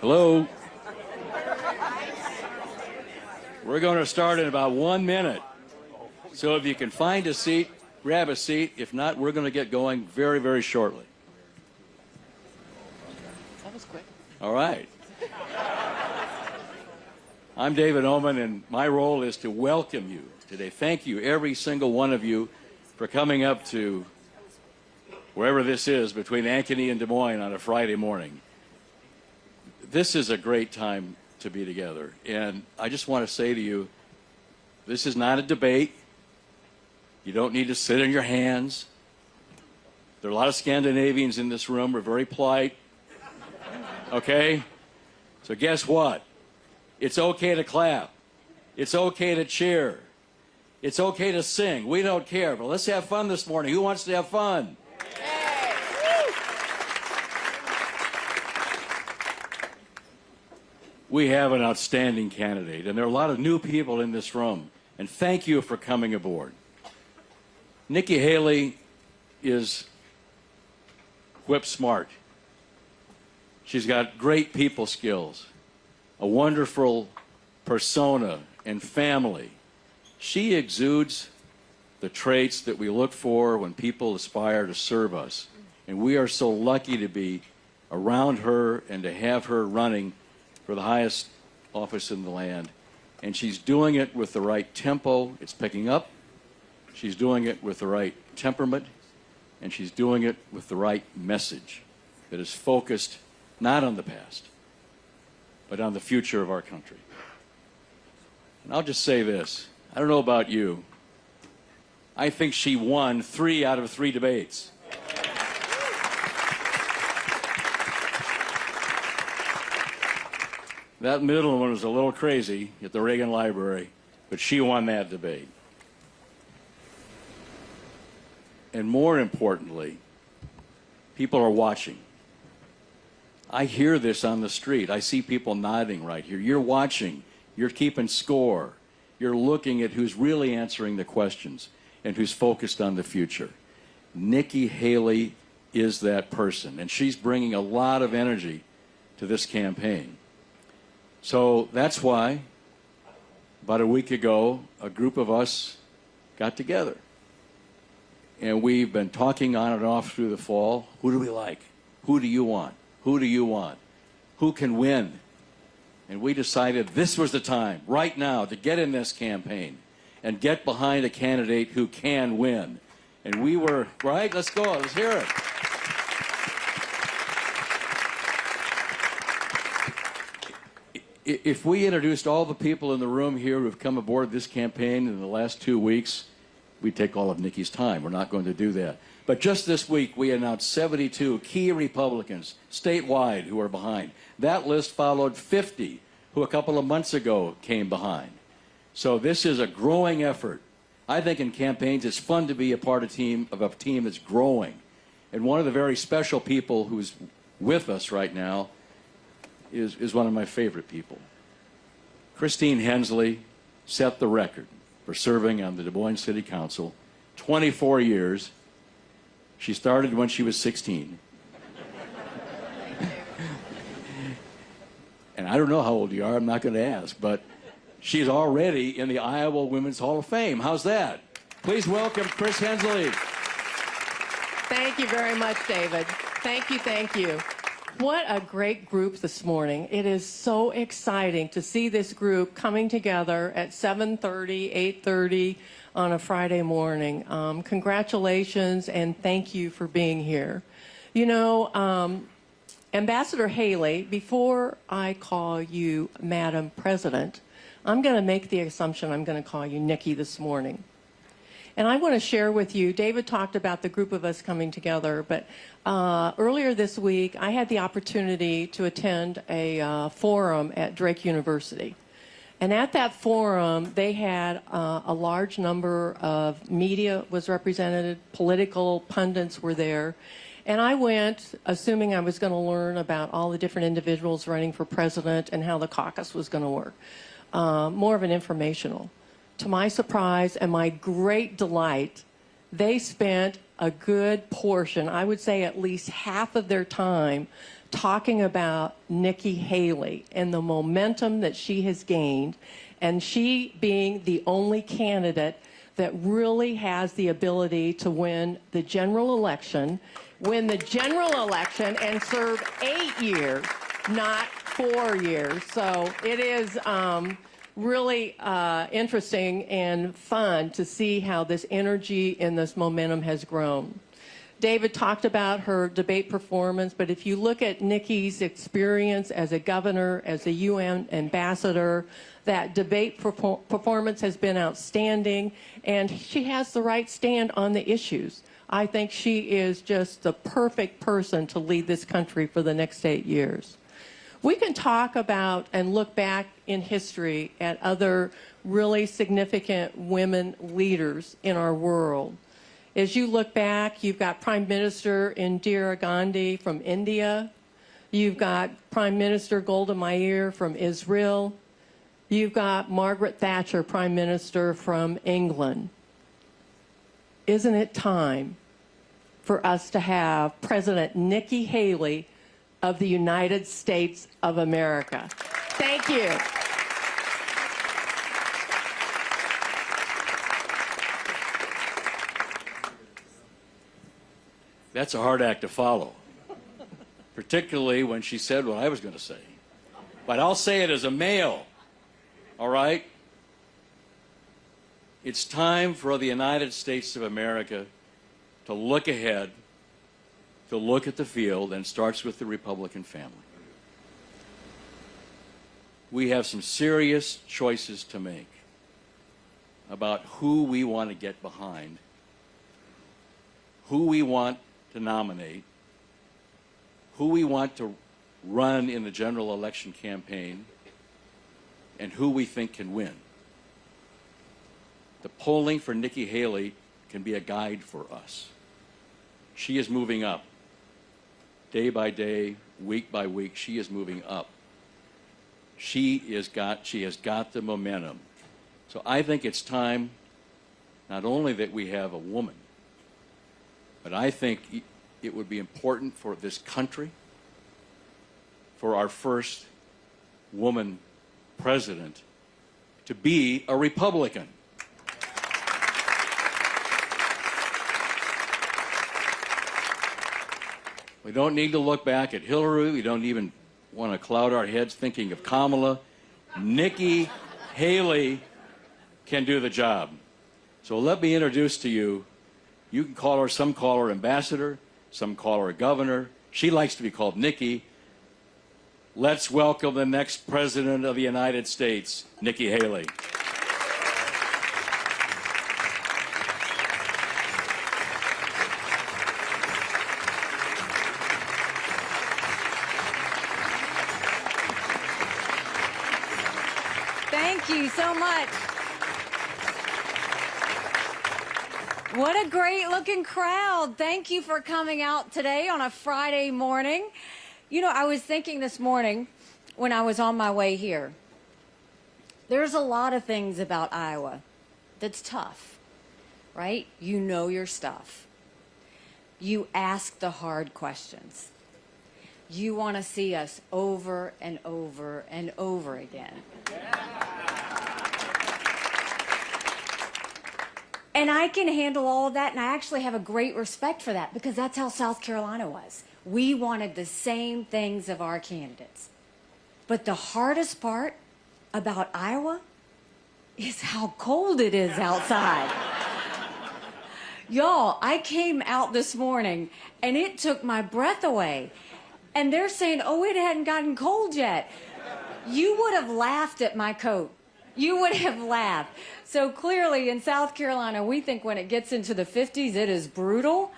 Hello? We're going to start in about 1 minute. So if you can find a seat, grab a seat. If not, we're going to get going very, very shortly. That was quick. All right. I'm David Oman, and my role is to welcome you today. Thank you, every single one of you, for coming up to wherever this is between Ankery and Des Moines on a Friday morning. This is a great time to be together, and I just want to say to you, this is not a debate. You don't need to sit on your hands. There are a lot of Scandinavians in this room. We're very polite. Okay? So guess what? It's okay to clap. It's okay to cheer. It's okay to sing. We don't care, but let's have fun this morning. Who wants to have fun? We have an outstanding candidate, and there are a lot of new people in this room, and thank you for coming aboard. Nikki Haley is whip smart. She's got great people skills, a wonderful persona and family. She exudes the traits that we look for when people aspire to serve us. And we are so lucky to be around her and to have her running for the highest office in the land. And she's doing it with the right tempo. It's picking up. She's doing it with the right temperament. And she's doing it with the right message that is focused not on the past, but on the future of our country. And I'll just say this. I don't know about you. I think she won 3 out of 3 debates. That middle one was a little crazy at the Reagan Library, but she won that debate. And more importantly, people are watching. I hear this on the street. I see people nodding right here. You're watching. You're keeping score. You're looking at who's really answering the questions and who's focused on the future. Nikki Haley is that person, and she's bringing a lot of energy to this campaign. So that's why, about a week ago, a group of us got together. And we've been talking on and off through the fall. Who do we like? Who do you want? Who do you want? Who can win? And we decided this was the time, right now, to get in this campaign and get behind a candidate who can win. And we were, right? Let's go. Let's hear it. If we introduced all the people in the room here who have come aboard this campaign in the last 2 weeks, we'd take all of Nikki's time. We're not going to do that. But just this week, we announced 72 key Republicans statewide who are behind. That list followed 50 who a couple of months ago came behind. So this is a growing effort. I think in campaigns, it's fun to be a part of a team that's growing. And one of the very special people who's with us right now is one of my favorite people. Christine Hensley set the record for serving on the Des Moines City Council, 24 years. She started when she was 16. And I don't know how old you are, I'm not going to ask, but she's already in the Iowa Women's Hall of Fame. How's that? Please welcome Chris Hensley. Thank you very much, David. Thank you, thank you. What a great group this morning. It is so exciting to see this group coming together at 7:30, 8:30 on a Friday morning. Congratulations and thank you for being here. You know, Ambassador Haley, before I call you Madam President, I'm going to make the assumption I'm going to call you Nikki this morning. And I want to share with you, David talked about the group of us coming together, but earlier this week, I had the opportunity to attend a forum at Drake University. And at that forum, they had a large number of media was represented, political pundits were there. And I went, assuming I was going to learn about all the different individuals running for president and how the caucus was going to work. More of an informational. To my surprise and my great delight, they spent a good portion, I would say at least half of their time, talking about Nikki Haley and the momentum that she has gained, and she being the only candidate that really has the ability to win the general election, and serve 8 years, not 4 years. So it is really interesting and fun to see how this energy and this momentum has grown. David talked about her debate performance, but if you look at Nikki's experience as a governor, as a UN ambassador, that debate performance has been outstanding, and she has the right stand on the issues. I think she is just the perfect person to lead this country for the next 8 years. We can talk about and look back in history at other really significant women leaders in our world. As you look back, you've got Prime Minister Indira Gandhi from India. You've got Prime Minister Golda Meir from Israel. You've got Margaret Thatcher, Prime Minister from England. Isn't it time for us to have President Nikki Haley of the United States of America? Thank you. That's a hard act to follow, particularly when she said what I was going to say. But I'll say it as a male, all right? It's time for the United States of America to look ahead, to look at the field, and it starts with the Republican family. We have some serious choices to make about who we want to get behind, who we want to nominate, who we want to run in the general election campaign, and who we think can win. The polling for Nikki Haley can be a guide for us. She is moving up. Day by day, week by week, she is moving up. She has got the momentum. So I think it's time not only that we have a woman, but I think it would be important for this country, for our first woman president, to be a Republican. We don't need to look back at Hillary. We don't even want to cloud our heads thinking of Kamala. Nikki Haley can do the job. So let me introduce to you, you can call her, some call her ambassador, some call her governor. She likes to be called Nikki. Let's welcome the next president of the United States, Nikki Haley. Thank you so much. What a great looking crowd. Thank you for coming out today on a Friday morning. You know, I was thinking this morning when I was on my way here, there's a lot of things about Iowa that's tough, right? You know your stuff. You ask the hard questions. You want to see us over and over and over again. And I can handle all of that, and I actually have a great respect for that because that's how South Carolina was. We wanted the same things of our candidates. But the hardest part about Iowa is how cold it is outside. Y'all, I came out this morning, and it took my breath away. And they're saying, oh, it hadn't gotten cold yet. You would have laughed at my coat. You would have laughed. So clearly in South Carolina, we think when it gets into the 50s, it is brutal.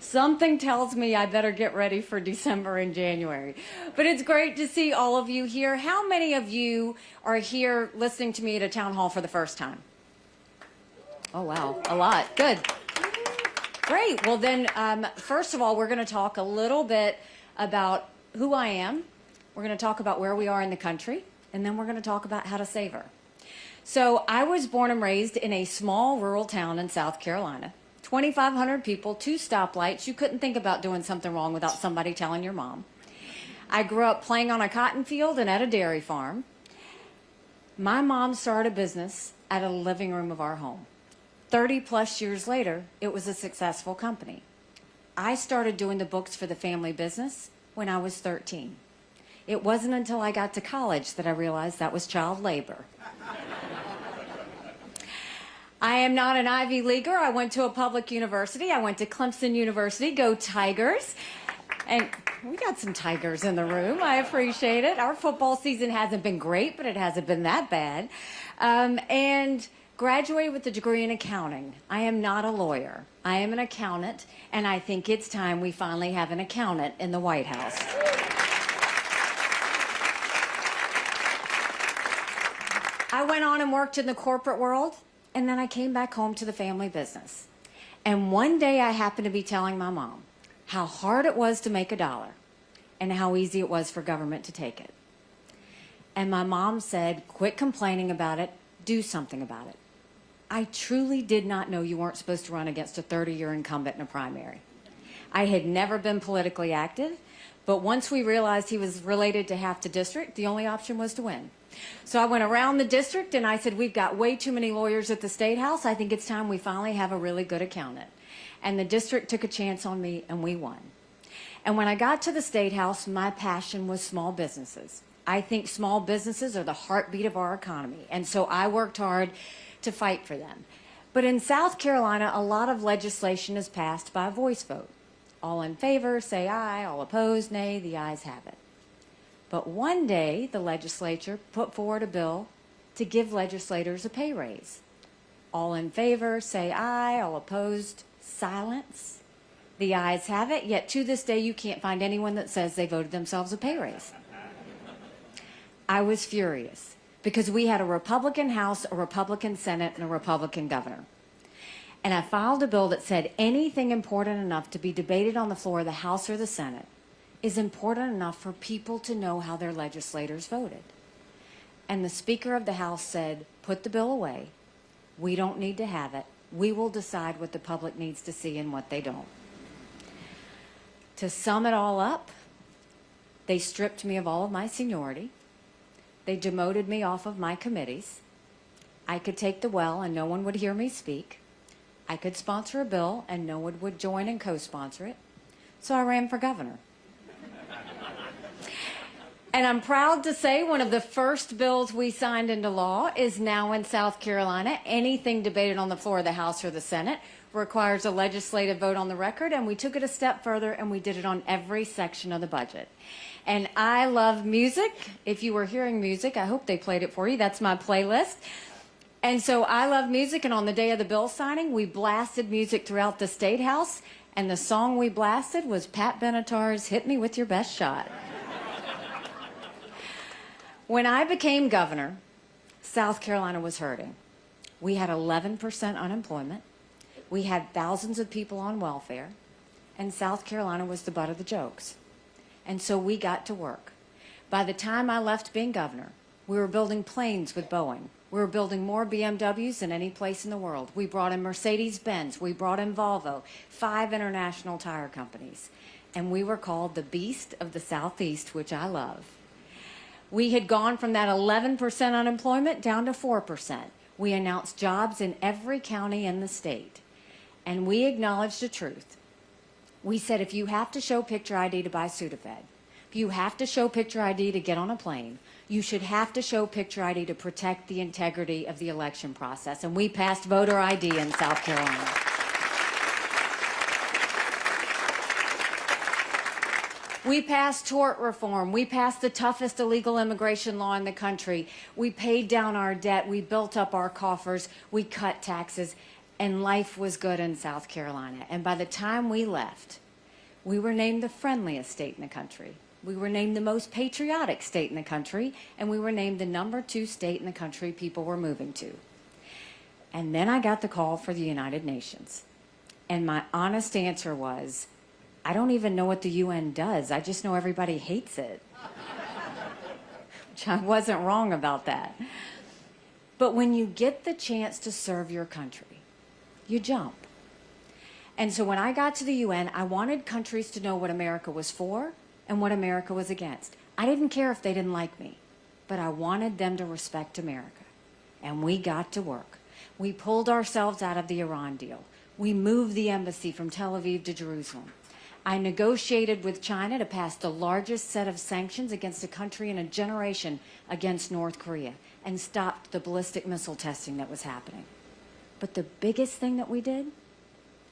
Something tells me I better get ready for December and January. But it's great to see all of you here. How many of you are here listening to me at a town hall for the first time? Oh, wow. A lot. Good. Great. Well, then, first of all, we're going to talk a little bit about who I am. We're going to talk about where we are in the country. And then we're going to talk about how to save her. So I was born and raised in a small rural town in South Carolina. 2,500 people, 2 stoplights. You couldn't think about doing something wrong without somebody telling your mom. I grew up playing on a cotton field and at a dairy farm. My mom started a business out of the living room of our home. 30 plus years later, it was a successful company. I started doing the books for the family business when I was 13. It wasn't until I got to college that I realized that was child labor. I am not an Ivy Leaguer. I went to a public university. I went to Clemson University. Go Tigers. And we got some Tigers in the room. I appreciate it. Our football season hasn't been great, but it hasn't been that bad. And graduated with a degree in accounting. I am not a lawyer. I am an accountant, and I think it's time we finally have an accountant in the White House. I went on and worked in the corporate world, and then I came back home to the family business. And one day I happened to be telling my mom how hard it was to make $1 and how easy it was for government to take it. And my mom said, quit complaining about it, do something about it. I truly did not know you weren't supposed to run against a 30-year incumbent in a primary. I had never been politically active, but once we realized he was related to half the district, the only option was to win. So I went around the district and I said, we've got way too many lawyers at the State House. I think it's time we finally have a really good accountant. And the district took a chance on me and we won. And when I got to the State House, my passion was small businesses. I think small businesses are the heartbeat of our economy. And so I worked hard to fight for them. But in South Carolina, a lot of legislation is passed by voice vote. All in favor, say aye. All opposed, nay. The ayes have it. But one day, the legislature put forward a bill to give legislators a pay raise. All in favor, say aye. All opposed, silence. The ayes have it, yet to this day, you can't find anyone that says they voted themselves a pay raise. I was furious because we had a Republican House, a Republican Senate, and a Republican governor. And I filed a bill that said anything important enough to be debated on the floor of the House or the Senate is important enough for people to know how their legislators voted. And the Speaker of the House said, put the bill away. We don't need to have it. We will decide what the public needs to see and what they don't. To sum it all up, they stripped me of all of my seniority. They demoted me off of my committees. I could take the well and no one would hear me speak. I could sponsor a bill and no one would join and co-sponsor it. So I ran for governor. And I'm proud to say one of the first bills we signed into law is now in South Carolina. Anything debated on the floor of the House or the Senate requires a legislative vote on the record, and we took it a step further and we did it on every section of the budget. And I love music. If you were hearing music, I hope they played it for you. That's my playlist. And so I love music, and on the day of the bill signing, we blasted music throughout the State House, and the song we blasted was Pat Benatar's Hit Me With Your Best Shot. When I became governor, South Carolina was hurting. We had 11% unemployment. We had thousands of people on welfare, and South Carolina was the butt of the jokes. And so we got to work. By the time I left being governor, we were building planes with Boeing. We were building more BMWs than any place in the world. We brought in Mercedes-Benz. We brought in Volvo, 5 international tire companies. And we were called the Beast of the Southeast, which I love. We had gone from that 11% unemployment down to 4%. We announced jobs in every county in the state. And we acknowledged the truth. We said, if you have to show picture ID to buy Sudafed, if you have to show picture ID to get on a plane, you should have to show picture ID to protect the integrity of the election process. And we passed voter ID in South Carolina. We passed tort reform. We passed the toughest illegal immigration law in the country. We paid down our debt. We built up our coffers. We cut taxes. And life was good in South Carolina. And by the time we left, we were named the friendliest state in the country. We were named the most patriotic state in the country. And we were named the #2 state in the country people were moving to. And then I got the call for the United Nations. And my honest answer was, I don't even know what the UN does. I just know everybody hates it. Which I wasn't wrong about that. But when you get the chance to serve your country, you jump. And so when I got to the UN, I wanted countries to know what America was for and what America was against. I didn't care if they didn't like me, but I wanted them to respect America. And we got to work. We pulled ourselves out of the Iran deal. We moved the embassy from Tel Aviv to Jerusalem. I negotiated with China to pass the largest set of sanctions against a country in a generation against North Korea and stopped the ballistic missile testing that was happening. But the biggest thing that we did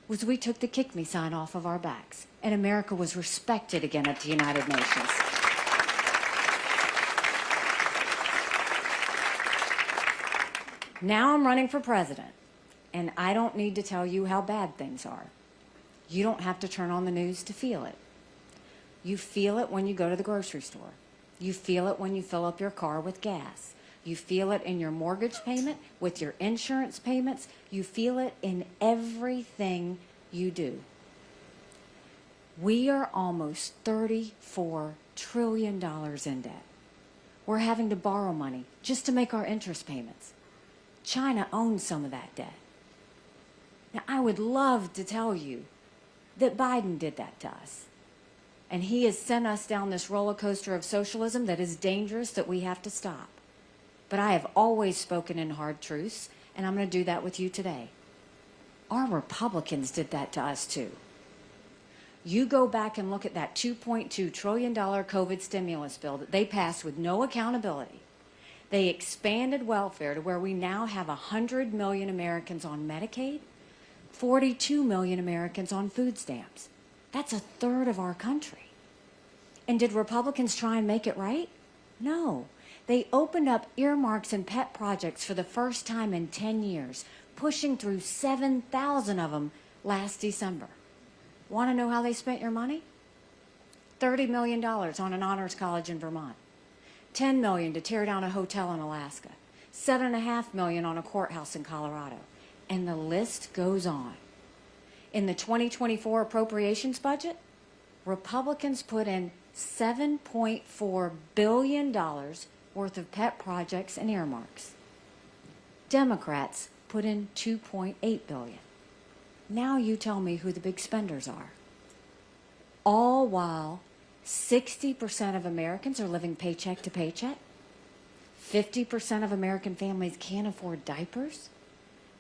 was we took the kick me sign off of our backs, and America was respected again at the United Nations. Now I'm running for president, and I don't need to tell you how bad things are. You don't have to turn on the news to feel it. You feel it when you go to the grocery store. You feel it when you fill up your car with gas. You feel it in your mortgage payment, with your insurance payments. You feel it in everything you do. We are almost $34 trillion in debt. We're having to borrow money just to make our interest payments. China owns some of that debt. Now, I would love to tell you that Biden did that to us. And he has sent us down this roller coaster of socialism that is dangerous, that we have to stop. But I have always spoken in hard truths, and I'm going to do that with you today. Our Republicans did that to us too. You go back and look at that $2.2 trillion COVID stimulus bill that they passed with no accountability. They expanded welfare to where we now have 100 million Americans on Medicaid, 42 million Americans on food stamps. That's a third of our country. And did Republicans try and make it right? No. They opened up earmarks and pet projects for the first time in 10 years, pushing through 7,000 of them last December. Want to know how they spent your money? $30 million on an honors college in Vermont, $10 million to tear down a hotel in Alaska, $7.5 million on a courthouse in Colorado, and the list goes on. In the 2024 appropriations budget, Republicans put in $7.4 billion worth of pet projects and earmarks. Democrats put in $2.8 billion. Now you tell me who the big spenders are. All while 60% of Americans are living paycheck to paycheck. 50% of American families can't afford diapers.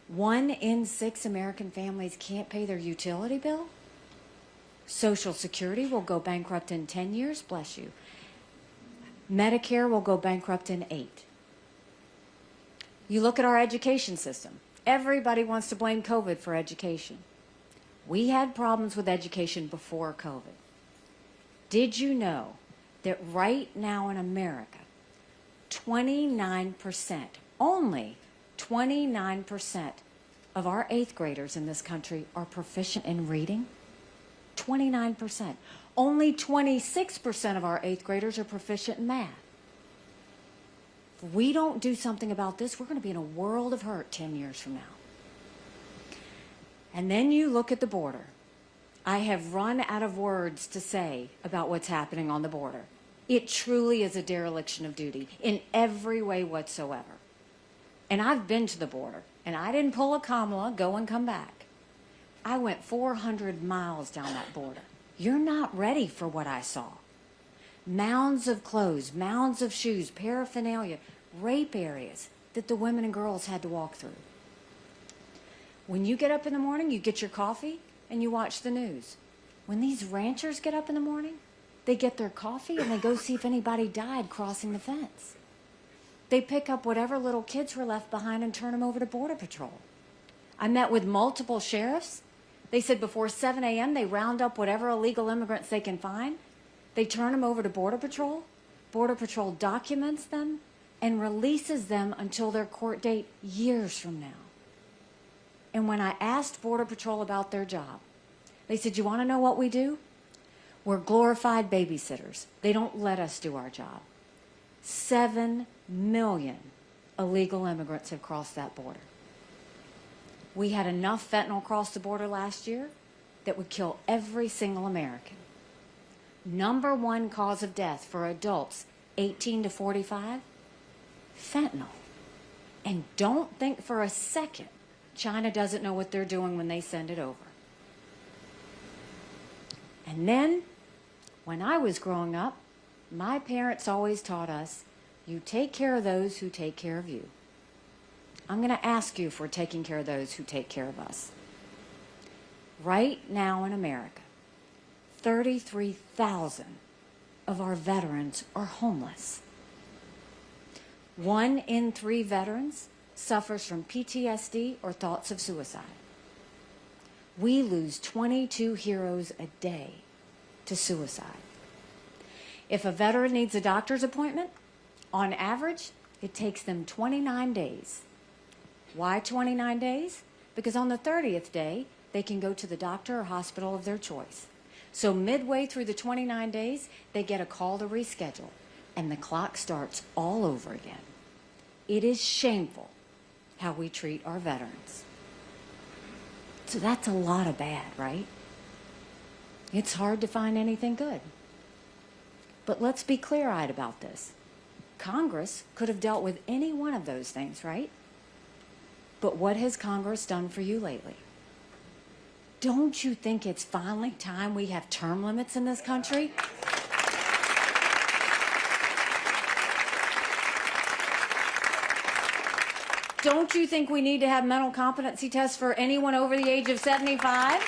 1 in 6 American families can't pay their utility bill. Social Security will go bankrupt in 10 years, bless you. Medicare will go bankrupt in 8. You look at our education system. Everybody wants to blame COVID for education. We had problems with education before COVID. Did you know that right now in America, 29%, only 29% of our 8th graders in this country are proficient in reading? 29%. Only 26% of our 8th graders are proficient in math. If we don't do something about this, we're going to be in a world of hurt 10 years from now. And then you look at the border. I have run out of words to say about what's happening on the border. It truly is a dereliction of duty in every way whatsoever. And I've been to the border, and I didn't pull a Kamala, go and come back. I went 400 miles down that border. You're not ready for what I saw. Mounds of clothes, mounds of shoes, paraphernalia, rape areas that the women and girls had to walk through. When you get up in the morning, you get your coffee and you watch the news. When these ranchers get up in the morning, they get their coffee and they go see if anybody died crossing the fence. They pick up whatever little kids were left behind and turn them over to Border Patrol. I met with multiple sheriffs. They said before 7 a.m. they round up whatever illegal immigrants they can find. They turn them over to Border Patrol. Border Patrol documents them and releases them until their court date years from now. And when I asked Border Patrol about their job, they said, you want to know what we do? We're glorified babysitters. They don't let us do our job. 7 million illegal immigrants have crossed that border. We had enough fentanyl cross the border last year that would kill every single American. Number 1 cause of death for adults 18 to 45, fentanyl. And don't think for a second China doesn't know what they're doing when they send it over. And then, when I was growing up, my parents always taught us, you take care of those who take care of you. I'm going to ask you if we're taking care of those who take care of us. Right now in America, 33,000 of our veterans are homeless. 1 in 3 veterans suffers from PTSD or thoughts of suicide. We lose 22 heroes a day to suicide. If a veteran needs a doctor's appointment, on average, it takes them 29 days. Why 29 days? Because on the 30th day, they can go to the doctor or hospital of their choice. So midway through the 29 days, they get a call to reschedule, and the clock starts all over again. It is shameful how we treat our veterans. So that's a lot of bad, right? It's hard to find anything good. But let's be clear-eyed about this. Congress could have dealt with any one of those things, right? But what has Congress done for you lately? Don't you think it's finally time we have term limits in this country? Don't you think we need to have mental competency tests for anyone over the age of 75?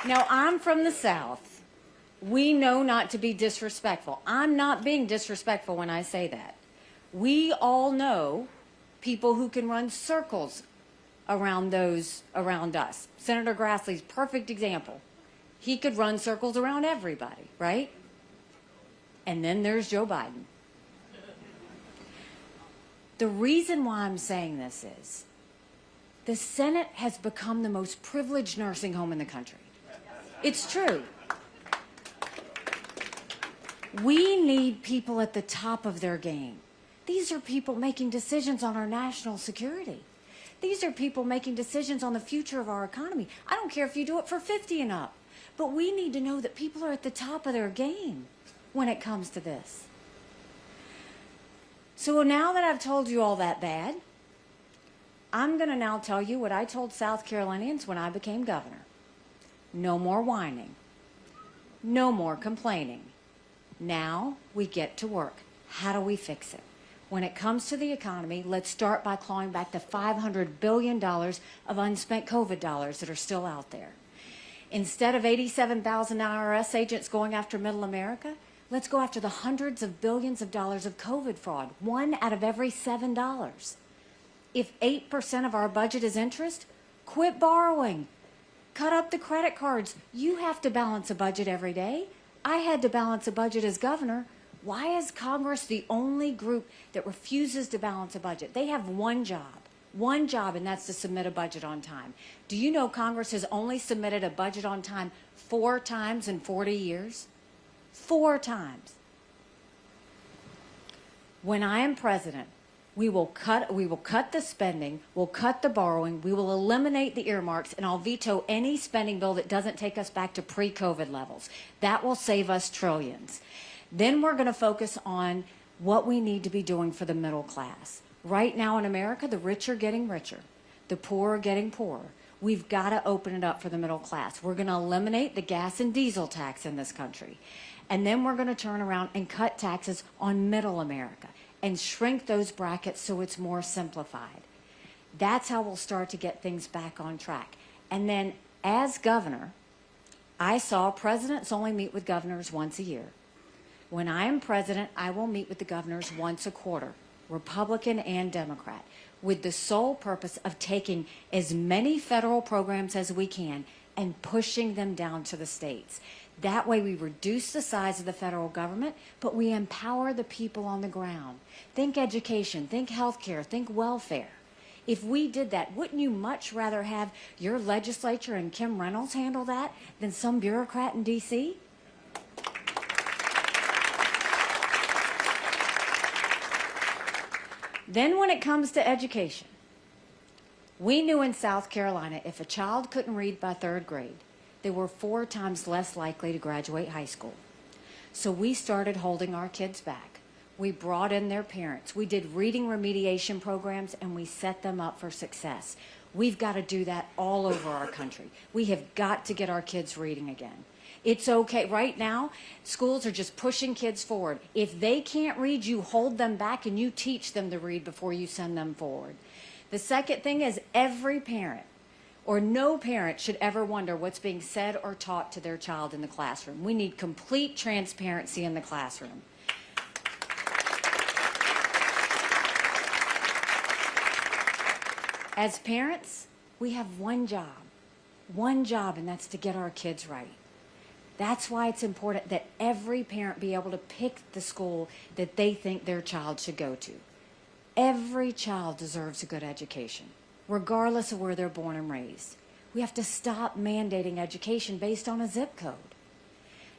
Now, I'm from the South. We know not to be disrespectful. I'm not being disrespectful when I say that. We all know people who can run circles around those around us. Senator Grassley's perfect example. He could run circles around everybody, right? And then there's Joe Biden. The reason why I'm saying this is the Senate has become the most privileged nursing home in the country. It's true. We need people at the top of their game. These are people making decisions on our national security. These are people making decisions on the future of our economy. I don't care if you do it for 50 and up, but we need to know that people are at the top of their game when it comes to this. So now that I've told you all that bad, I'm going to now tell you what I told South Carolinians when I became governor. No more whining. No more complaining. Now we get to work. How do we fix it? When it comes to the economy, let's start by clawing back the $500 billion of unspent COVID dollars that are still out there. Instead of 87,000 IRS agents going after middle America, let's go after the hundreds of billions of dollars of COVID fraud, 1 out of every $7. If 8% of our budget is interest, quit borrowing. Cut up the credit cards. You have to balance a budget every day. I had to balance a budget as governor. Why is Congress the only group that refuses to balance a budget? They have one job, and that's to submit a budget on time. Do you know Congress has only submitted a budget on time 4 times in 40 years? 4 times. When I am president, we will cut the spending, we'll cut the borrowing, we will eliminate the earmarks, and I'll veto any spending bill that doesn't take us back to pre-COVID levels. That will save us trillions. Then we're going to focus on what we need to be doing for the middle class. Right now in America, the rich are getting richer. The poor are getting poorer. We've got to open it up for the middle class. We're going to eliminate the gas and diesel tax in this country. And then we're going to turn around and cut taxes on middle America and shrink those brackets so it's more simplified. That's how we'll start to get things back on track. And then as governor, I saw presidents only meet with governors once a year. When I am president, I will meet with the governors once a quarter, Republican and Democrat, with the sole purpose of taking as many federal programs as we can and pushing them down to the states. That way we reduce the size of the federal government, but we empower the people on the ground. Think education, think healthcare, think welfare. If we did that, wouldn't you much rather have your legislature and Kim Reynolds handle that than some bureaucrat in D.C.? Then when it comes to education, we knew in South Carolina if a child couldn't read by 3rd grade, they were 4 times less likely to graduate high school. So we started holding our kids back. We brought in their parents. We did reading remediation programs, and we set them up for success. We've got to do that all over our country. We have got to get our kids reading again. It's okay. Right now, schools are just pushing kids forward. If they can't read, you hold them back and you teach them to read before you send them forward. The second thing is every parent or no parent should ever wonder what's being said or taught to their child in the classroom. We need complete transparency in the classroom. As parents, we have one job, and that's to get our kids right. That's why it's important that every parent be able to pick the school that they think their child should go to. Every child deserves a good education, regardless of where they're born and raised. We have to stop mandating education based on a zip code.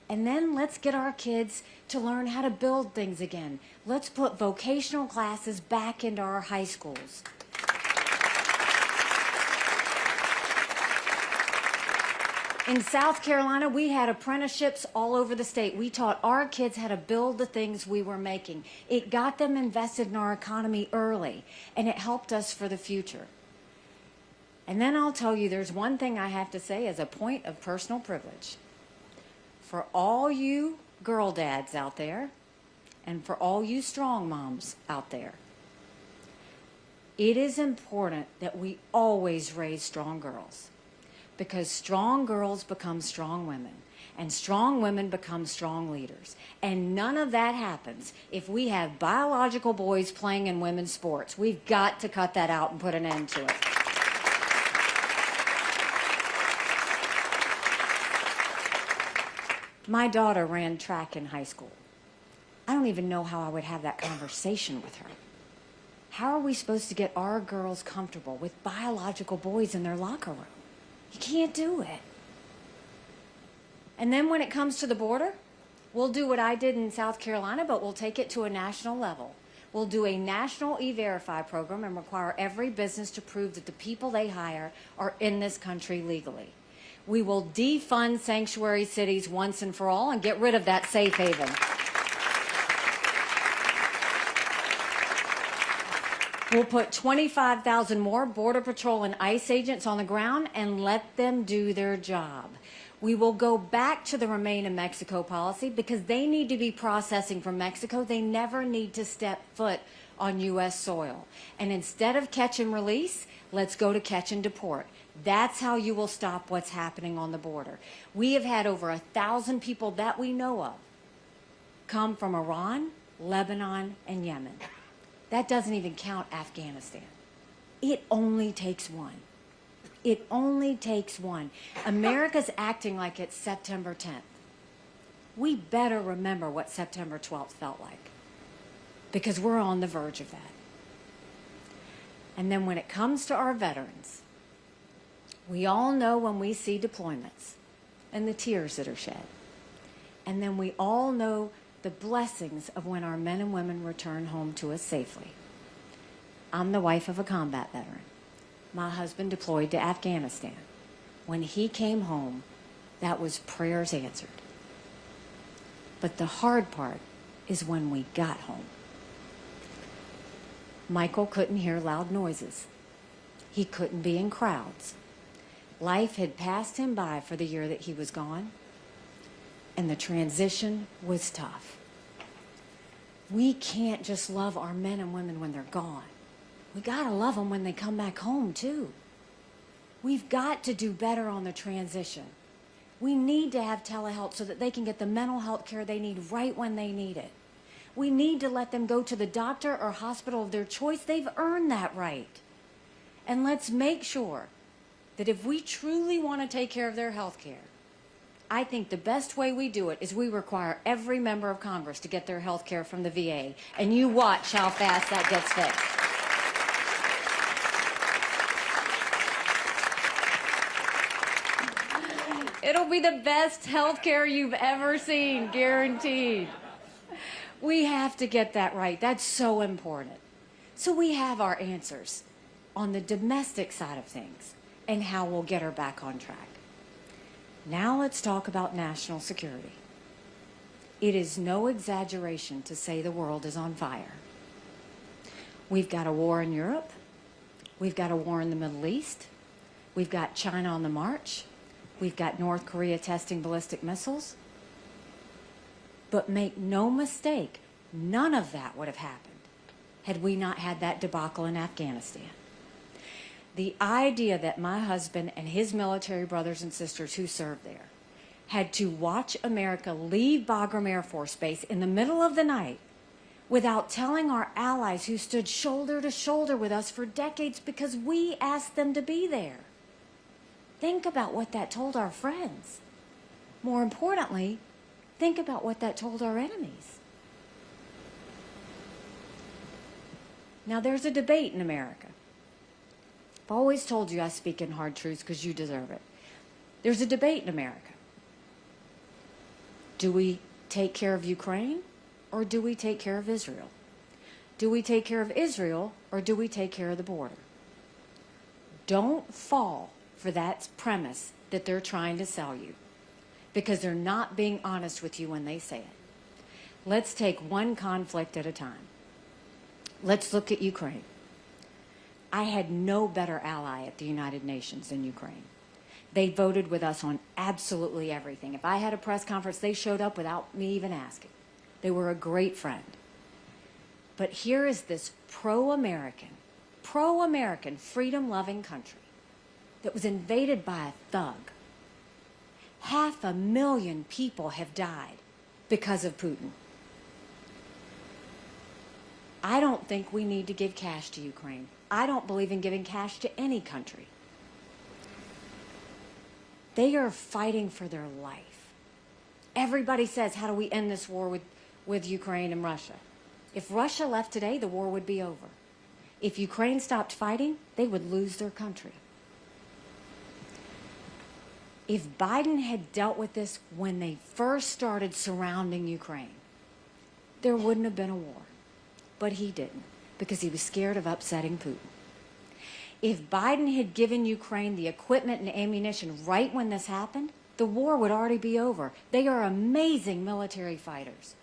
And then let's get our kids to learn how to build things again. Let's put vocational classes back into our high schools. In South Carolina, we had apprenticeships all over the state. We taught our kids how to build the things we were making. It got them invested in our economy early, and it helped us for the future. And then I'll tell you, there's one thing I have to say as a point of personal privilege. For all you girl dads out there, and for all you strong moms out there, it is important that we always raise strong girls. Because strong girls become strong women, and strong women become strong leaders. And none of that happens if we have biological boys playing in women's sports. We've got to cut that out and put an end to it. My daughter ran track in high school. I don't even know how I would have that conversation with her. How are we supposed to get our girls comfortable with biological boys in their locker room? You can't do it. And then when it comes to the border, we'll do what I did in South Carolina, but we'll take it to a national level. We'll do a national E-Verify program and require every business to prove that the people they hire are in this country legally. We will defund sanctuary cities once and for all and get rid of that safe haven. We'll put 25,000 more Border Patrol and ICE agents on the ground and let them do their job. We will go back to the Remain in Mexico policy because they need to be processing from Mexico. They never need to step foot on U.S. soil. And instead of catch and release, let's go to catch and deport. That's how you will stop what's happening on the border. We have had over 1,000 people that we know of come from Iran, Lebanon, and Yemen. That doesn't even count Afghanistan. It only takes one. It only takes one. America's acting like it's September 10th. We better remember what September 12th felt like, because we're on the verge of that. And then when it comes to our veterans, we all know when we see deployments and the tears that are shed. And then we all know the blessings of when our men and women return home to us safely. I'm the wife of a combat veteran. My husband deployed to Afghanistan. When he came home, that was prayers answered. But the hard part is when we got home. Michael couldn't hear loud noises. He couldn't be in crowds. Life had passed him by for the year that he was gone, and the transition was tough. We can't just love our men and women when they're gone. We gotta love them when they come back home, too. We've got to do better on the transition. We need to have telehealth so that they can get the mental health care they need right when they need it. We need to let them go to the doctor or hospital of their choice. They've earned that right. And let's make sure that if we truly want to take care of their health care, I think the best way we do it is we require every member of Congress to get their health care from the VA. And you watch how fast that gets fixed. It'll be the best health care you've ever seen, guaranteed. We have to get that right. That's so important. So we have our answers on the domestic side of things and how we'll get her back on track. Now let's talk about national security. It is no exaggeration to say the world is on fire. We've got a war in Europe. We've got a war in the Middle East. We've got China on the march. We've got North Korea testing ballistic missiles. But make no mistake, none of that would have happened had we not had that debacle in Afghanistan. The idea that my husband and his military brothers and sisters who served there had to watch America leave Bagram Air Force Base in the middle of the night without telling our allies who stood shoulder to shoulder with us for decades because we asked them to be there. Think about what that told our friends. More importantly, think about what that told our enemies. Now, there's a debate in America. I've always told you I speak in hard truths because you deserve it. There's a debate in America. Do we take care of Ukraine or do we take care of Israel? Do we take care of Israel or do we take care of the border? Don't fall for that premise that they're trying to sell you, because they're not being honest with you when they say it. Let's take one conflict at a time. Let's look at Ukraine. I had no better ally at the United Nations than Ukraine. They voted with us on absolutely everything. If I had a press conference, they showed up without me even asking. They were a great friend. But here is this pro-American, freedom-loving country that was invaded by a thug. 500,000 people have died because of Putin. I don't think we need to give cash to Ukraine. I don't believe in giving cash to any country. They are fighting for their life. Everybody says, how do we end this war with Ukraine and Russia? If Russia left today, the war would be over. If Ukraine stopped fighting, they would lose their country. If Biden had dealt with this when they first started surrounding Ukraine, there wouldn't have been a war. But he didn't, because he was scared of upsetting Putin. If Biden had given Ukraine the equipment and ammunition right when this happened, the war would already be over. They are amazing military fighters.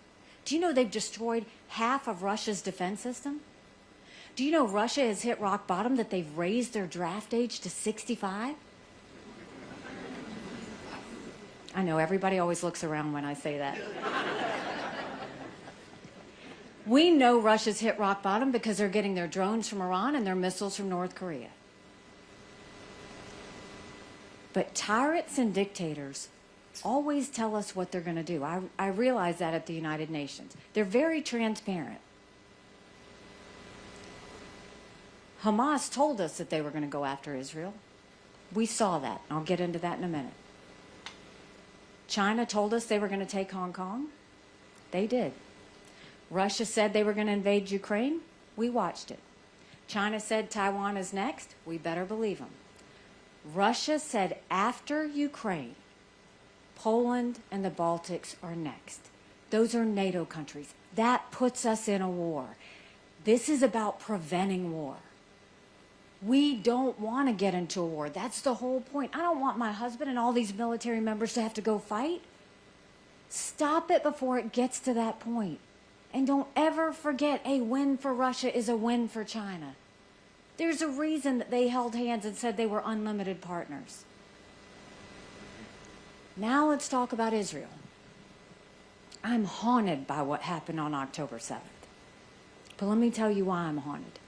Do you know they've destroyed half of Russia's defense system? Do you know Russia has hit rock bottom, that they've raised their draft age to 65? I know, everybody always looks around when I say that. We know Russia's hit rock bottom because they're getting their drones from Iran and their missiles from North Korea. But tyrants and dictators always tell us what they're going to do. I realize that at the United Nations. They're very transparent. Hamas told us that they were going to go after Israel. We saw that. I'll get into that in a minute. China told us they were going to take Hong Kong. They did. Russia said they were going to invade Ukraine. We watched it. China said Taiwan is next. We better believe them. Russia said after Ukraine, Poland and the Baltics are next. Those are NATO countries. That puts us in a war. This is about preventing war. We don't want to get into a war. That's the whole point. I don't want my husband and all these military members to have to go fight. Stop it before it gets to that point. And don't ever forget, a win for Russia is a win for China. There's a reason that they held hands and said they were unlimited partners. Now let's talk about Israel. I'm haunted by what happened on October 7th. But let me tell you why I'm haunted.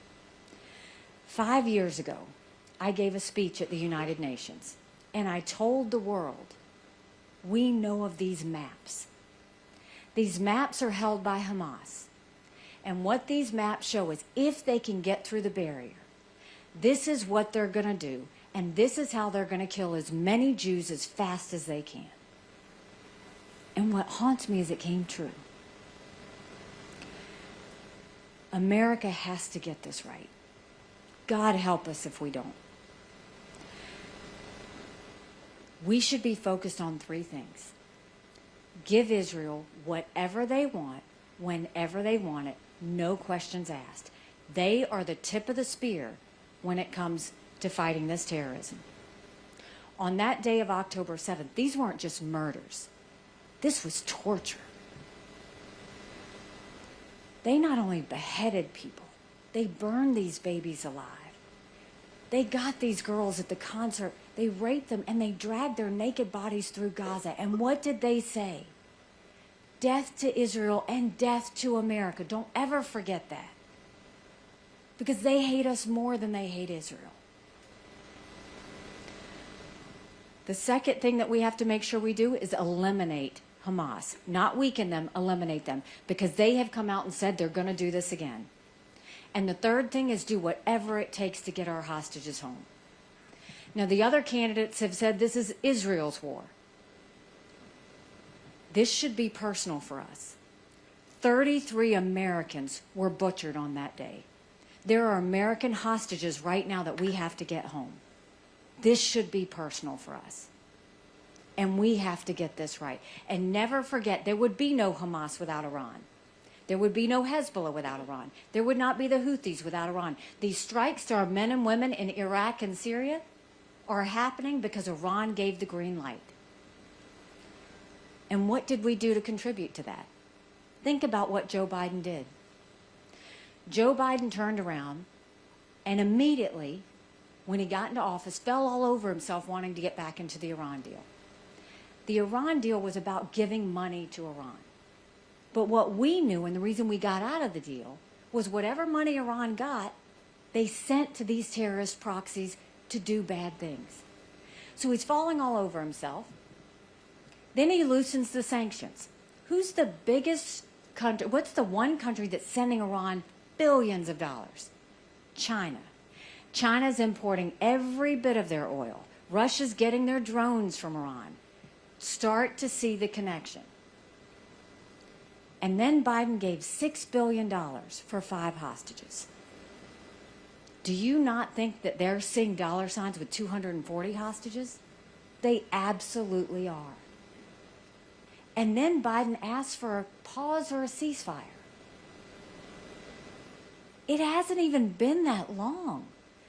5 years ago, I gave a speech at the United Nations, and I told the world, we know of these maps. These maps are held by Hamas. And what these maps show is if they can get through the barrier, this is what they're going to do, and this is how they're going to kill as many Jews as fast as they can. And what haunts me is it came true. America has to get this right. God help us if we don't. We should be focused on three things. Give Israel whatever they want, whenever they want it, no questions asked. They are the tip of the spear when it comes to fighting this terrorism. On that day of October 7th, these weren't just murders. This was torture. They not only beheaded people, they burned these babies alive. They got these girls at the concert, they raped them, and they dragged their naked bodies through Gaza. And what did they say? Death to Israel and death to America. Don't ever forget that. Because they hate us more than they hate Israel. The second thing that we have to make sure we do is eliminate Hamas. Not weaken them, eliminate them. Because they have come out and said they're going to do this again. And the third thing is do whatever it takes to get our hostages home. Now, the other candidates have said this is Israel's war. This should be personal for us. 33 Americans were butchered on that day. There are American hostages right now that we have to get home. This should be personal for us. And we have to get this right. And never forget, there would be no Hamas without Iran. There would be no Hezbollah without Iran. There would not be the Houthis without Iran. These strikes to our men and women in Iraq and Syria are happening because Iran gave the green light. And what did we do to contribute to that? Think about what Joe Biden did. Joe Biden turned around and immediately, when he got into office, fell all over himself wanting to get back into the Iran deal. The Iran deal was about giving money to Iran. But what we knew, and the reason we got out of the deal, was whatever money Iran got, they sent to these terrorist proxies to do bad things. So he's falling all over himself. Then he loosens the sanctions. Who's the biggest country? What's the one country that's sending Iran billions of dollars? China. China's importing every bit of their oil. Russia's getting their drones from Iran. Start to see the connection. And then Biden gave $6 billion for 5 hostages. Do you not think that they're seeing dollar signs with 240 hostages? They absolutely are. And then Biden asked for a pause or a ceasefire. It hasn't even been that long.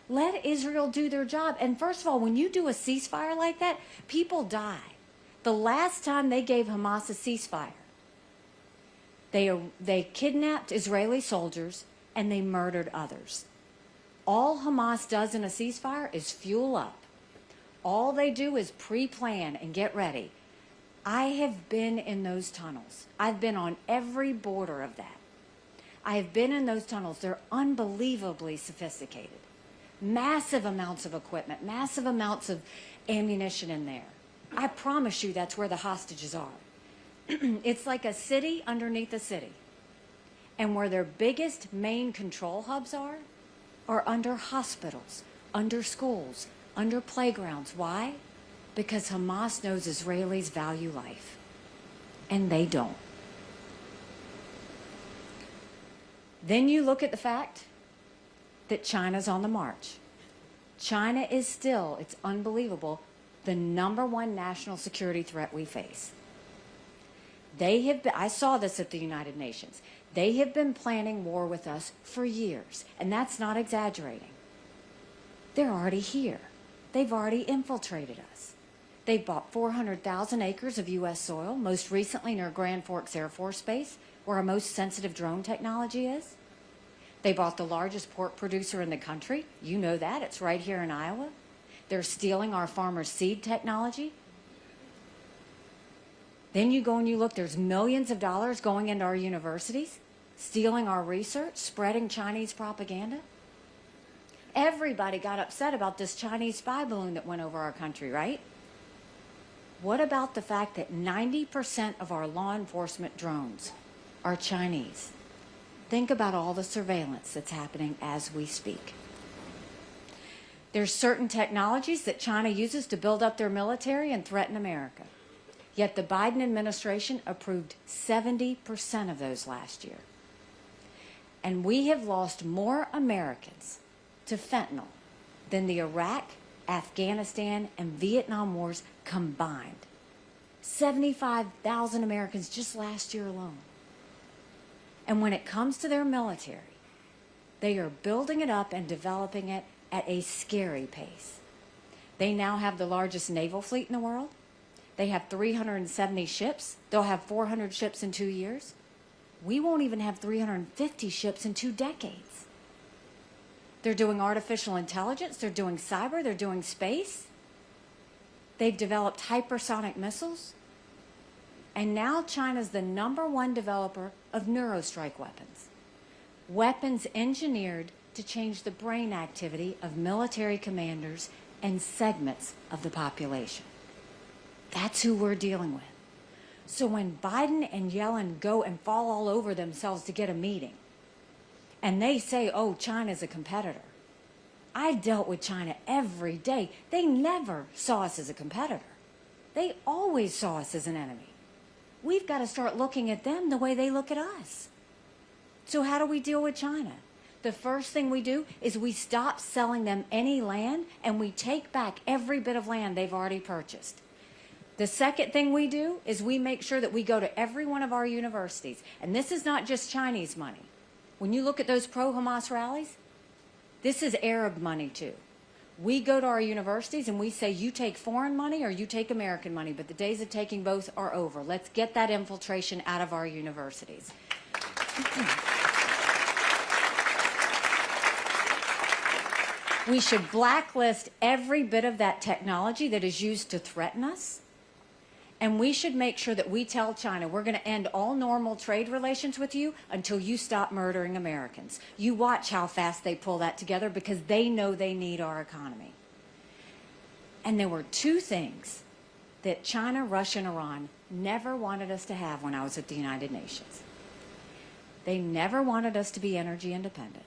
Let Israel do their job. And first of all, when you do a ceasefire like that, people die. The last time they gave Hamas a ceasefire, they kidnapped Israeli soldiers and they murdered others. All Hamas does in a ceasefire is fuel up. All they do is pre-plan and get ready. I have been in those tunnels. I've been on every border of that. I have been in those tunnels. They're unbelievably sophisticated. Massive amounts of equipment, massive amounts of ammunition in there. I promise you that's where the hostages are. It's like a city underneath a city. And where their biggest main control hubs are under hospitals, under schools, under playgrounds. Why? Because Hamas knows Israelis value life. And they don't. Then you look at the fact that China's on the march. China is still, it's unbelievable, the #1 national security threat we face. They have been, I saw this at the United Nations. They have been planning war with us for years, and that's not exaggerating. They're already here. They've already infiltrated us. They bought 400,000 acres of U.S. soil, most recently near Grand Forks Air Force Base, where our most sensitive drone technology is. They bought the largest pork producer in the country. You know that. It's right here in Iowa. They're stealing our farmers' seed technology. Then you go and you look, there's millions of dollars going into our universities, stealing our research, spreading Chinese propaganda. Everybody got upset about this Chinese spy balloon that went over our country, right? What about the fact that 90% of our law enforcement drones are Chinese? Think about all the surveillance that's happening as we speak. There's certain technologies that China uses to build up their military and threaten America. Yet the Biden administration approved 70% of those last year. And we have lost more Americans to fentanyl than the Iraq, Afghanistan, and Vietnam wars combined. 75,000 Americans just last year alone. And when it comes to their military, they are building it up and developing it at a scary pace. They now have the largest naval fleet in the world. They have 370 ships. They'll have 400 ships in 2 years. We won't even have 350 ships in 2 decades. They're doing artificial intelligence. They're doing cyber. They're doing space. They've developed hypersonic missiles. And now China's the #1 developer of neurostrike weapons. Weapons engineered to change the brain activity of military commanders and segments of the population. That's who we're dealing with. So when Biden and Yellen go and fall all over themselves to get a meeting, and they say, oh, China's a competitor, I dealt with China every day. They never saw us as a competitor. They always saw us as an enemy. We've got to start looking at them the way they look at us. So how do we deal with China? The first thing we do is we stop selling them any land and we take back every bit of land they've already purchased. The second thing we do is we make sure that we go to every one of our universities. And this is not just Chinese money. When you look at those pro-Hamas rallies, this is Arab money too. We go to our universities and we say, you take foreign money or you take American money, but the days of taking both are over. Let's get that infiltration out of our universities. We should blacklist every bit of that technology that is used to threaten us. And we should make sure that we tell China, we're going to end all normal trade relations with you until you stop murdering Americans. You watch how fast they pull that together because they know they need our economy. And there were two things that China, Russia, and Iran never wanted us to have when I was at the United Nations. They never wanted us to be energy independent.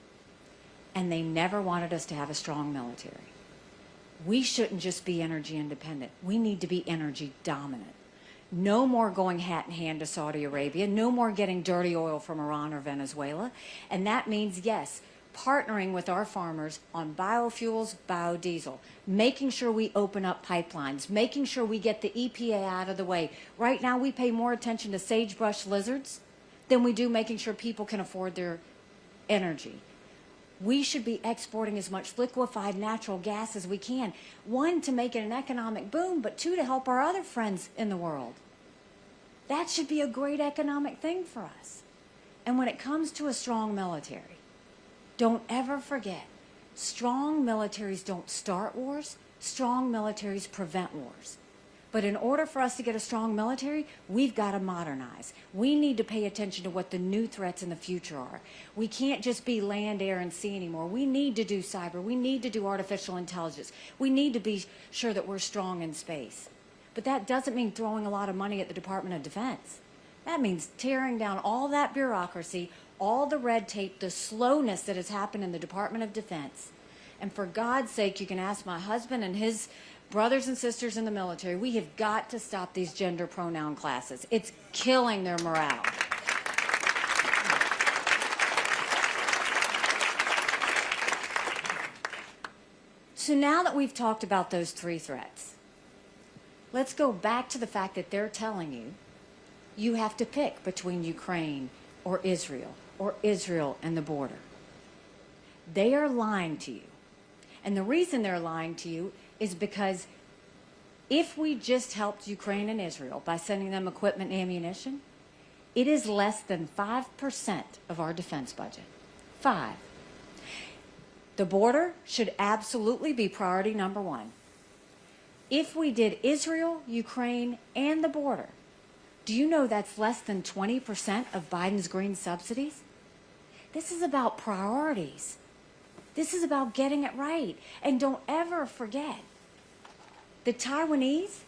And they never wanted us to have a strong military. We shouldn't just be energy independent. We need to be energy dominant. No more going hat in hand to Saudi Arabia. No more getting dirty oil from Iran or Venezuela. And that means, yes, partnering with our farmers on biofuels, biodiesel, making sure we open up pipelines, making sure we get the EPA out of the way. Right now we pay more attention to sagebrush lizards than we do making sure people can afford their energy. We should be exporting as much liquefied natural gas as we can. One, to make it an economic boom, but two, to help our other friends in the world. That should be a great economic thing for us. And when it comes to a strong military, don't ever forget, strong militaries don't start wars, strong militaries prevent wars. But in order for us to get a strong military, we've got to modernize. We need to pay attention to what the new threats in the future are. We can't just be land, air, and sea anymore. We need to do cyber. We need to do artificial intelligence. We need to be sure that we're strong in space. But that doesn't mean throwing a lot of money at the Department of Defense. That means tearing down all that bureaucracy, all the red tape, the slowness that has happened in the Department of Defense. And for God's sake, you can ask my husband and his brothers and sisters in the military, we have got to stop these gender pronoun classes. It's killing their morale. So now that we've talked about those three threats, let's go back to the fact that they're telling you, you have to pick between Ukraine or Israel and the border. They are lying to you. And the reason they're lying to you is because if we just helped Ukraine and Israel by sending them equipment and ammunition, it is less than 5% of our defense budget. 5. The border should absolutely be priority #1. If we did Israel, Ukraine, and the border, do you know that's less than 20% of Biden's green subsidies? This is about priorities. This is about getting it right. And don't ever forget, the Taiwanese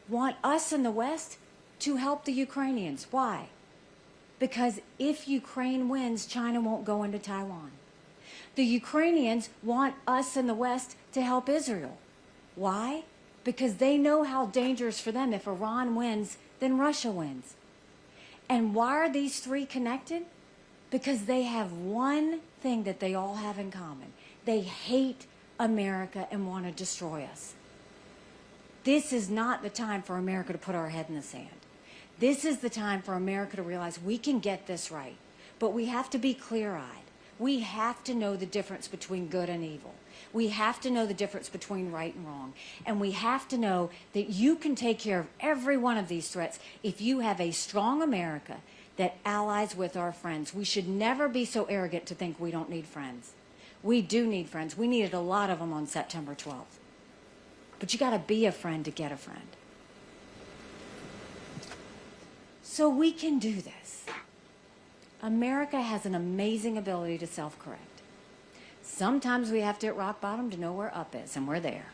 want us in the West to help the Ukrainians. Why? Because if Ukraine wins, China won't go into Taiwan. The Ukrainians want us in the West to help Israel. Why? Because they know how dangerous for them if Iran wins, then Russia wins. And why are these three connected? Because they have one thing that they all have in common. They hate America and want to destroy us. This is not the time for America to put our head in the sand. This is the time for America to realize we can get this right. But we have to be clear-eyed. We have to know the difference between good and evil. We have to know the difference between right and wrong. And we have to know that you can take care of every one of these threats if you have a strong America that allies with our friends. We should never be so arrogant to think we don't need friends. We do need friends. We needed a lot of them on September 12th. But you got to be a friend to get a friend. So we can do this. America has an amazing ability to self-correct. Sometimes we have to hit rock bottom to know where up is, and we're there.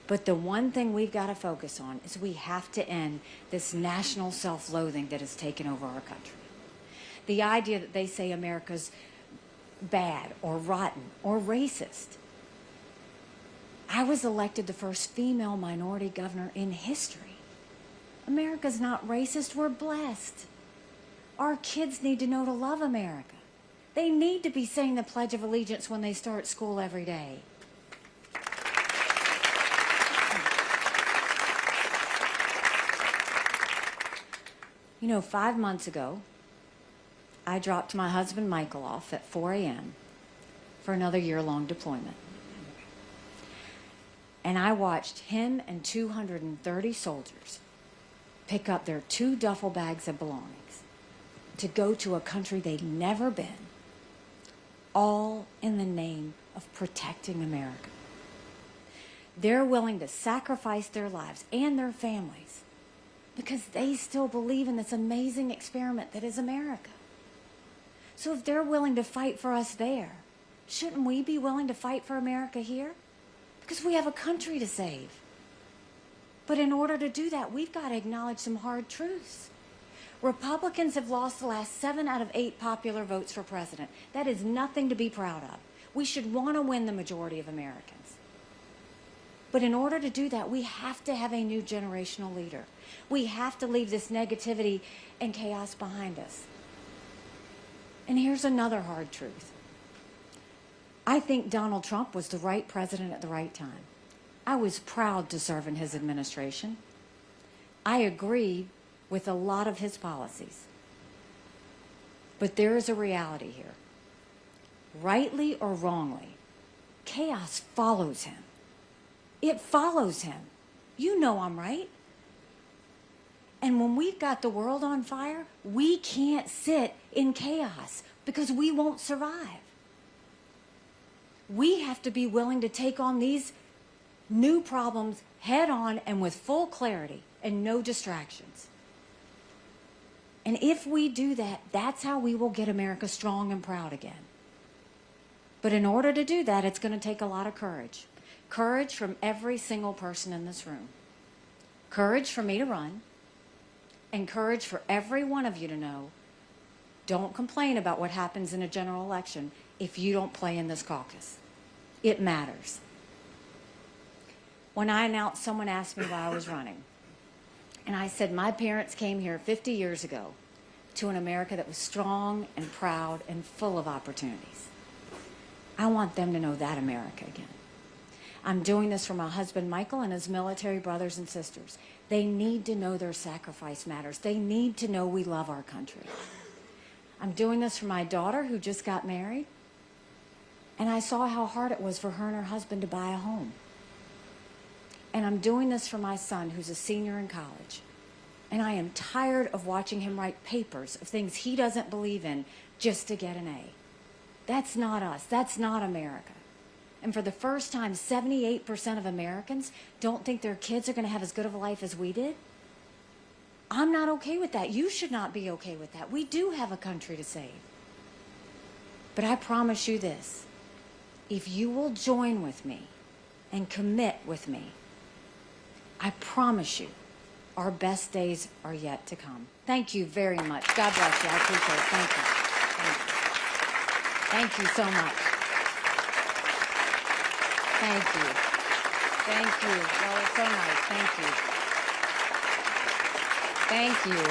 But the one thing we've got to focus on is we have to end this national self-loathing that has taken over our country. The idea that they say America's bad or rotten or racist. I was elected the first female minority governor in history. America's not racist, we're blessed. Our kids need to know to love America. They need to be saying the Pledge of Allegiance when they start school every day. You know, 5 months ago, I dropped my husband Michael off at 4 a.m. for another year-long deployment. And I watched him and 230 soldiers pick up their 2 duffel bags of belongings to go to a country they'd never been, all in the name of protecting America. They're willing to sacrifice their lives and their families because they still believe in this amazing experiment that is America. So if they're willing to fight for us there, shouldn't we be willing to fight for America here? Because we have a country to save. But in order to do that, we've got to acknowledge some hard truths. Republicans have lost the last 7 out of 8 popular votes for president. That is nothing to be proud of. We should want to win the majority of Americans. But in order to do that, we have to have a new generational leader. We have to leave this negativity and chaos behind us. And here's another hard truth. I think Donald Trump was the right president at the right time. I was proud to serve in his administration. I agree with a lot of his policies. But there is a reality here. Rightly or wrongly, chaos follows him. It follows him. You know I'm right. And when we've got the world on fire, we can't sit in chaos because we won't survive. We have to be willing to take on these new problems head on and with full clarity and no distractions. And if we do that, that's how we will get America strong and proud again. But in order to do that, it's going to take a lot of courage. Courage from every single person in this room. Courage for me to run. And courage for every one of you to know, don't complain about what happens in a general election if you don't play in this caucus. It matters. When I announced, someone asked me why I was running. And I said, my parents came here 50 years ago to an America that was strong and proud and full of opportunities. I want them to know that America again. I'm doing this for my husband, Michael, and his military brothers and sisters. They need to know their sacrifice matters. They need to know we love our country. I'm doing this for my daughter who just got married. And I saw how hard it was for her and her husband to buy a home. And I'm doing this for my son who's a senior in college. And I am tired of watching him write papers of things he doesn't believe in just to get an A. That's not us. That's not America. And for the first time, 78% of Americans don't think their kids are going to have as good of a life as we did. I'm not okay with that. You should not be okay with that. We do have a country to save. But I promise you this. If you will join with me and commit with me, I promise you our best days are yet to come. Thank you very much. God bless you. I appreciate it. Thank you. Thank you so much. Thank you. Thank you. Y'all are so nice. Thank you. Thank you.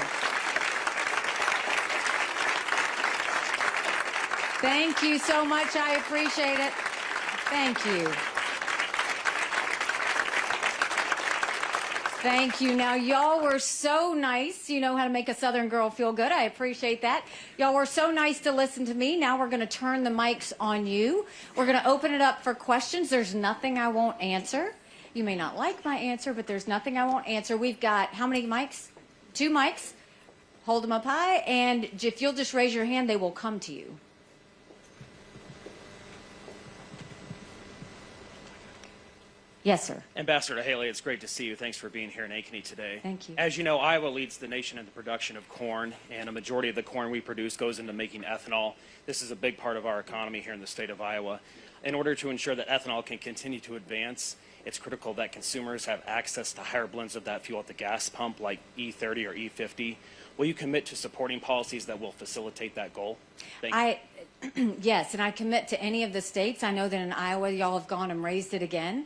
Thank you so much. I appreciate it. Thank you. Thank you. Now, y'all were so nice. You know how to make a Southern girl feel good. I appreciate that. Y'all were so nice to listen to me. Now we're going to turn the mics on you. We're going to open it up for questions. There's nothing I won't answer. You may not like my answer, but there's nothing I won't answer. We've got how many mics? 2 mics. Hold them up high, and if you'll just raise your hand, they will come to you. Yes, sir. Ambassador Haley, it's great to see you. Thanks for being here in Ankeny today. Thank you. As you know, Iowa leads the nation in the production of corn, and a majority of the corn we produce goes into making ethanol. This is a big part of our economy here in the state of Iowa. In order to ensure that ethanol can continue to advance, it's critical that consumers have access to higher blends of that fuel at the gas pump, like E30 or E50. Will you commit to supporting policies that will facilitate that goal? Thank you. Yes, and I commit to any of the states. I know that in Iowa, y'all have gone and raised it again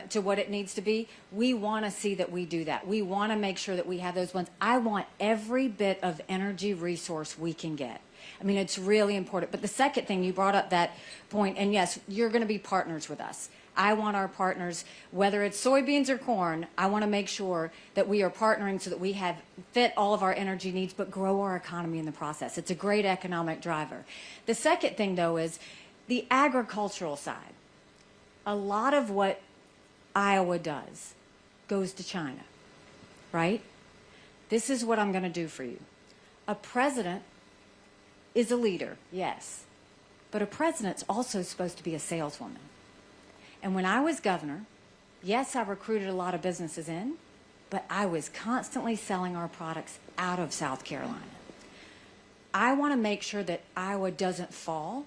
to what it needs to be. We want to see that we do that. We want to make sure that we have those ones. I want every bit of energy resource we can get. I mean, it's really important. But the second thing, you brought up that point, and yes, you're going to be partners with us. I want our partners, whether it's soybeans or corn, I want to make sure that we are partnering so that we have fit all of our energy needs, but grow our economy in the process. It's a great economic driver. The second thing, though, is the agricultural side. A lot of what Iowa does goes to China, right? This is what I'm going to do for you. A president is a leader, yes, but a president's also supposed to be a saleswoman. And when I was governor, yes, I recruited a lot of businesses in, but I was constantly selling our products out of South Carolina. I want to make sure that Iowa doesn't fall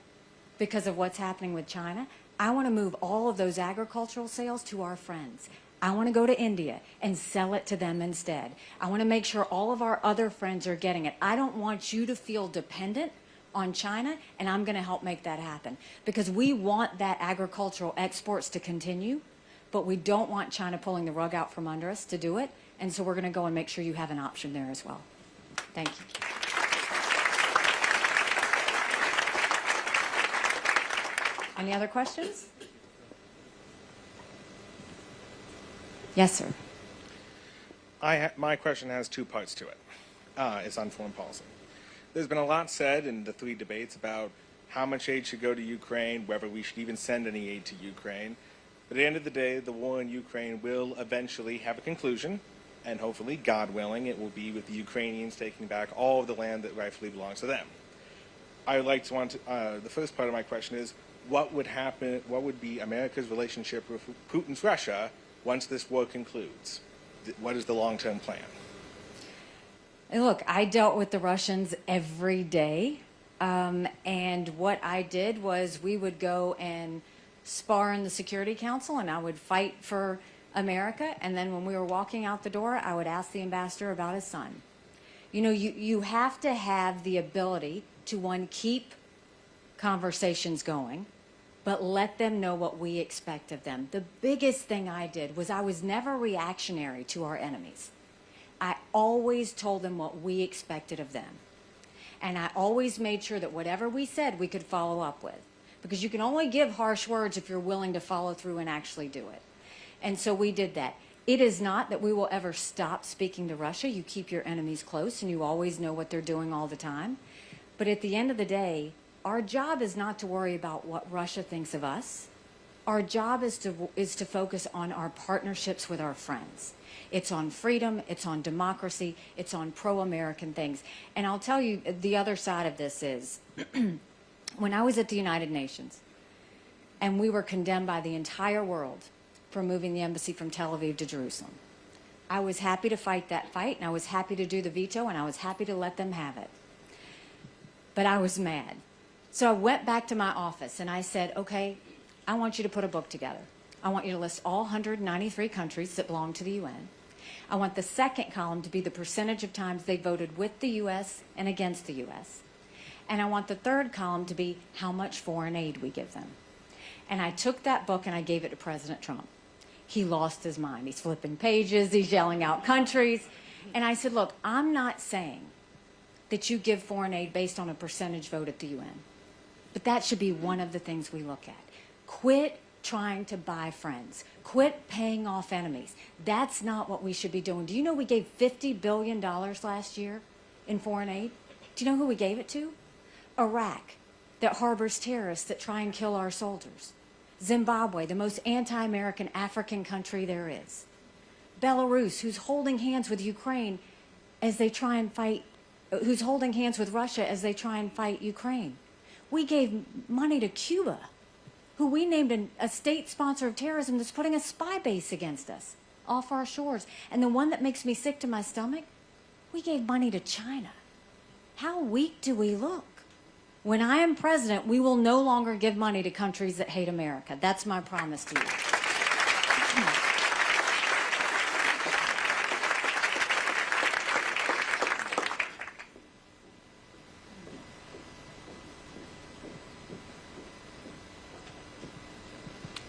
because of what's happening with China. I want to move all of those agricultural sales to our friends. I want to go to India and sell it to them instead. I want to make sure all of our other friends are getting it. I don't want you to feel dependent on China, and I'm going to help make that happen because we want that agricultural exports to continue, but we don't want China pulling the rug out from under us to do it, and so we're going to go and make sure you have an option there as well. Thank you. Any other questions? Yes, sir. My question has two parts to it. It's on foreign policy. There's been a lot said in the three debates about how much aid should go to Ukraine, whether we should even send any aid to Ukraine. But at the end of the day, the war in Ukraine will eventually have a conclusion, and hopefully, God willing, it will be with the Ukrainians taking back all of the land that rightfully belongs to them. I would like to the first part of my question is, what would happen, what would be America's relationship with Putin's Russia once this war concludes? What is the long-term plan? Look, I dealt with the Russians every day, and what I did was we would go and spar in the Security Council, and I would fight for America, and then when we were walking out the door, I would ask the ambassador about his son. You know, you have to have the ability to, one, keep conversations going, but let them know what we expect of them. The biggest thing I did was I was never reactionary to our enemies. I always told them what we expected of them. And I always made sure that whatever we said, we could follow up with. Because you can only give harsh words if you're willing to follow through and actually do it. And so we did that. It is not that we will ever stop speaking to Russia. You keep your enemies close and you always know what they're doing all the time. But at the end of the day, our job is not to worry about what Russia thinks of us. Our job is to focus on our partnerships with our friends. It's on freedom, it's on democracy, it's on pro-American things. And I'll tell you, the other side of this is, when I was at the United Nations, and we were condemned by the entire world for moving the embassy from Tel Aviv to Jerusalem, I was happy to fight that fight, and I was happy to do the veto, and I was happy to let them have it. But I was mad. So I went back to my office, and I said, okay, I want you to put a book together. I want you to list all 193 countries that belong to the UN. I want the second column to be the percentage of times they voted with the U.S. and against the U.S. And I want the third column to be how much foreign aid we give them. And I took that book and I gave it to President Trump. He lost his mind. He's flipping pages. He's yelling out countries. And I said, look, I'm not saying that you give foreign aid based on a percentage vote at the UN. But that should be one of the things we look at. Quit trying to buy friends. Quit paying off enemies. That's not what we should be doing. Do you know we gave $50 billion last year in foreign aid? Do you know who we gave it to? Iraq, that harbors terrorists that try and kill our soldiers. Zimbabwe, the most anti-American African country there is. Belarus, who's holding hands with Ukraine as they try and fight, who's holding hands with Russia as they try and fight Ukraine. We gave money to Cuba. who we named a state sponsor of terrorism that's putting a spy base against us off our shores. And the one that makes me sick to my stomach, we gave money to China. How weak do we look? When I am president, we will no longer give money to countries that hate America. That's my promise to you.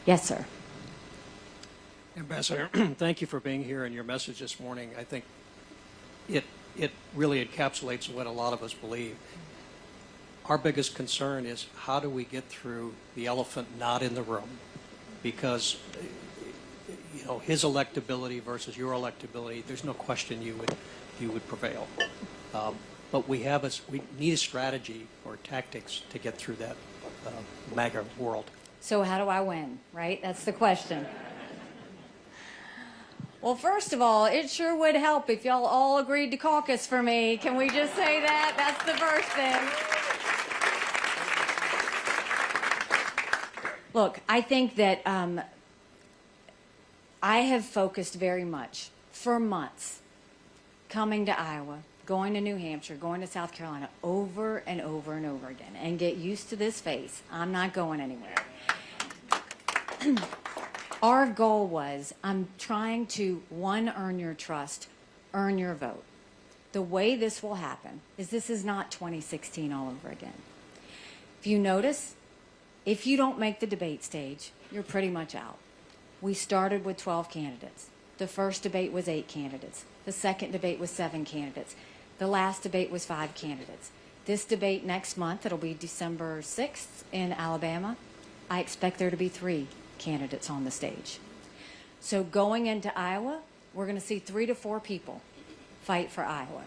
Yes, sir. Ambassador, thank you for being here and your message this morning. I think it really encapsulates what a lot of us believe. Our biggest concern is how do we get through the elephant not in the room? Because, you know, his electability versus your electability, there's no question you would prevail. But we need a strategy or tactics to get through that MAGA world. So how do I win, right? That's the question. Well, first of all, it sure would help if y'all all agreed to caucus for me. Can we just say that? That's the first thing. Look, I think that I have focused very much for months coming to Iowa, going to New Hampshire, going to South Carolina over and over and over again, and get used to this face. I'm not going anywhere. Our goal was, I'm trying to, one, earn your trust, earn your vote. The way this will happen is this is not 2016 all over again. If you notice, if you don't make the debate stage, you're pretty much out. We started with 12 candidates. The first debate was 8 candidates. The second debate was 7 candidates. The last debate was 5 candidates. This debate next month, it'll be December 6th in Alabama. I expect there to be 3 candidates on the stage. So going into Iowa, we're going to see 3 to 4 people fight for Iowa.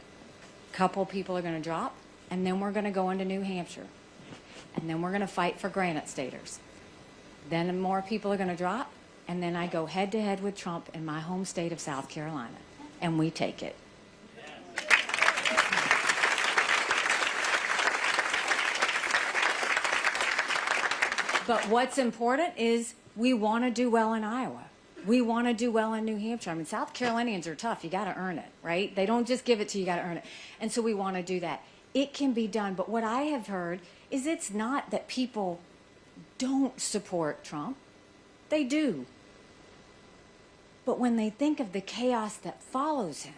A couple people are going to drop, and then we're going to go into New Hampshire. And then we're going to fight for Granite Staters. Then more people are going to drop, and then I go head-to-head with Trump in my home state of South Carolina, and we take it. But what's important is we want to do well in Iowa. We want to do well in New Hampshire. I mean, South Carolinians are tough. You got to earn it, right? They don't just give it to you, you got to earn it. And so we want to do that. It can be done. But what I have heard is it's not that people don't support Trump. They do. But when they think of the chaos that follows him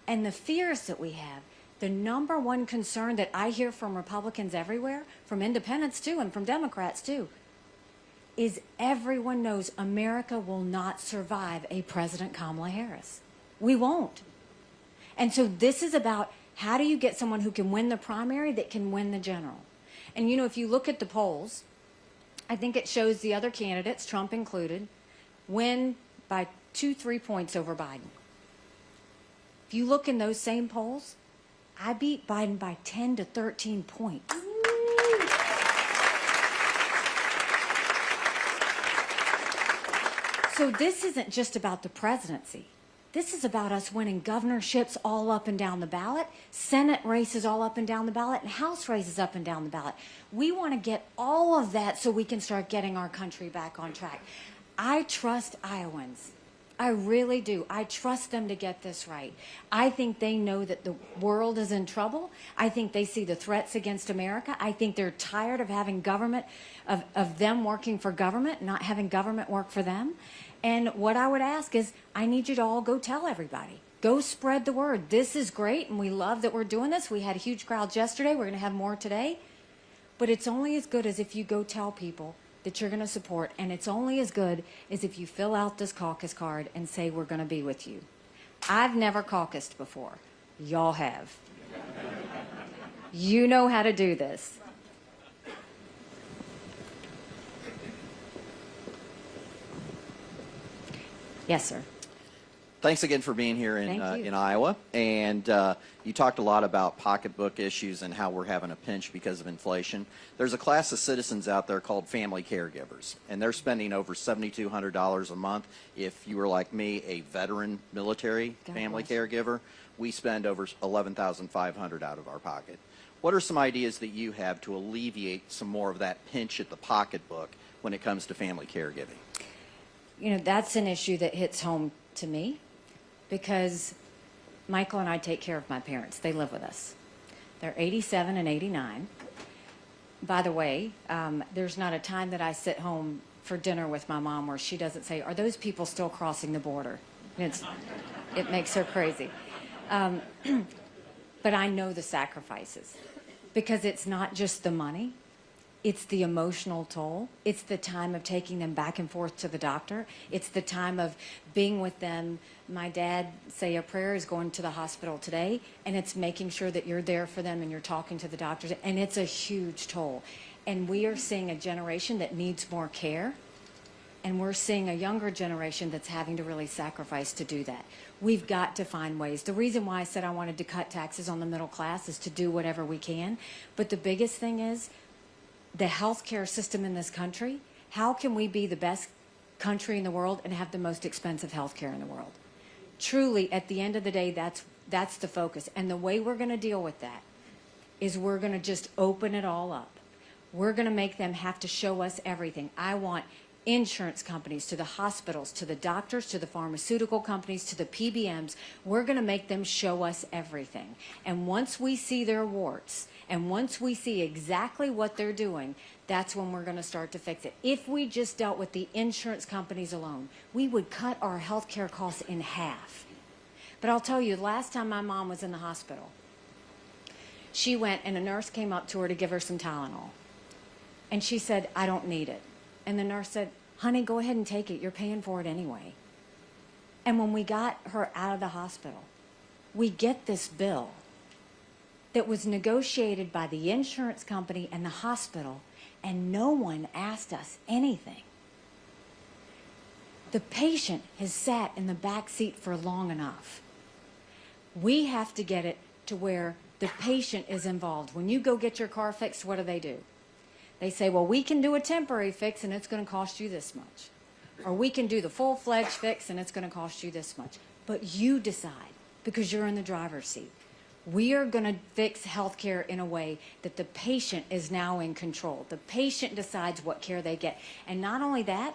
and the fears that we have, the number one concern that I hear from Republicans everywhere, from independents too, and from Democrats too, is everyone knows America will not survive a President Kamala Harris. We won't. And so this is about how do you get someone who can win the primary that can win the general. And you know, if you look at the polls, I think it shows the other candidates, Trump included, win by 2-3 points over Biden. If you look in those same polls, I beat Biden by 10 to 13 points. So this isn't just about the presidency. This is about us winning governorships all up and down the ballot, Senate races all up and down the ballot, and House races up and down the ballot. We want to get all of that so we can start getting our country back on track. I trust Iowans. I really do. I trust them to get this right. I think they know that the world is in trouble. I think they see the threats against America. I think they're tired of having government, of them working for government, not having government work for them. And what I would ask is, I need you to all go tell everybody. Go spread the word. This is great, and we love that we're doing this. We had huge crowds yesterday. We're going to have more today. But it's only as good as if you go tell people that you're going to support, and it's only as good as if you fill out this caucus card and say we're going to be with you. I've never caucused before. Y'all have. You know how to do this. Yes, sir. Thanks again for being here Thank you. in Iowa. And you talked a lot about pocketbook issues and how we're having a pinch because of inflation. There's a class of citizens out there called family caregivers, and they're spending over $7,200 a month. If you were like me, a veteran military God family bless. caregiver, we spend over $11,500 out of our pocket. What are some ideas that you have to alleviate some more of that pinch at the pocketbook when it comes to family caregiving? You know, that's an issue that hits home to me because Michael and I take care of my parents. They live with us. They're 87 and 89. By the way, there's not a time that I sit home for dinner with my mom where she doesn't say, "Are those people still crossing the border?" It makes her crazy. But I know the sacrifices because it's not just the money. It's the emotional toll. It's the time of taking them back and forth to the doctor. It's the time of being with them. My dad, say a prayer, is going to the hospital today, and it's making sure that you're there for them and you're talking to the doctors, and it's a huge toll. And we are seeing a generation that needs more care, and we're seeing a younger generation that's having to really sacrifice to do that. We've got to find ways. The reason why I said I wanted to cut taxes on the middle class is to do whatever we can. But the biggest thing is the healthcare system in this country. How can we be the best country in the world and have the most expensive healthcare in the world? Truly, at the end of the day, that's the focus. And the way we're going to deal with that is we're going to just open it all up. We're going to make them have to show us everything. I want insurance companies, to the hospitals, to the doctors, to the pharmaceutical companies, to the PBMs. We're going to make them show us everything. And once we see their warts, and once we see exactly what they're doing, that's when we're going to start to fix it. If we just dealt with the insurance companies alone, we would cut our health care costs in half. But I'll tell you, last time my mom was in the hospital, she went and a nurse came up to her to give her some Tylenol. And she said, "I don't need it." And the nurse said, "Honey, go ahead and take it. You're paying for it anyway." And when we got her out of the hospital, we get this bill that was negotiated by the insurance company and the hospital, and no one asked us anything. The patient has sat in the back seat for long enough. We have to get it to where the patient is involved. When you go get your car fixed, what do? They say, "Well, we can do a temporary fix and it's going to cost you this much. Or we can do the full-fledged fix and it's going to cost you this much." But you decide because you're in the driver's seat. We are going to fix healthcare in a way that the patient is now in control. The patient decides what care they get. And not only that,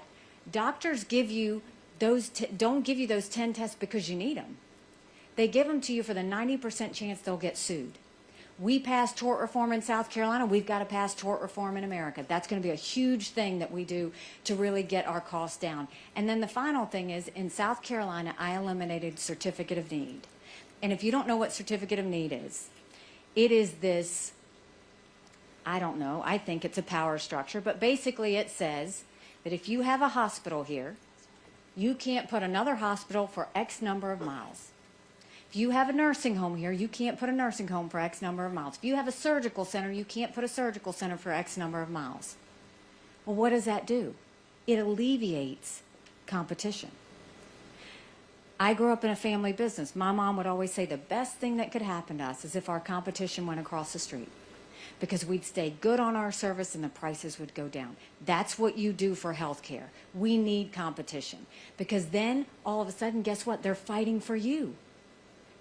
doctors give you don't give you those 10 tests because you need them. They give them to you for the 90% chance they'll get sued. We passed tort reform in South Carolina. We've got to pass tort reform in America. That's going to be a huge thing that we do to really get our costs down. And then the final thing is, in South Carolina, I eliminated certificate of need. And if you don't know what certificate of need is, it is this, I don't know, I think it's a power structure, but basically it says that if you have a hospital here, you can't put another hospital for X number of miles. If you have a nursing home here, you can't put a nursing home for X number of miles. If you have a surgical center, you can't put a surgical center for X number of miles. Well, what does that do? It alleviates competition. I grew up in a family business. My mom would always say the best thing that could happen to us is if our competition went across the street, because we'd stay good on our service and the prices would go down. That's what you do for healthcare. We need competition, because then all of a sudden, guess what? They're fighting for you.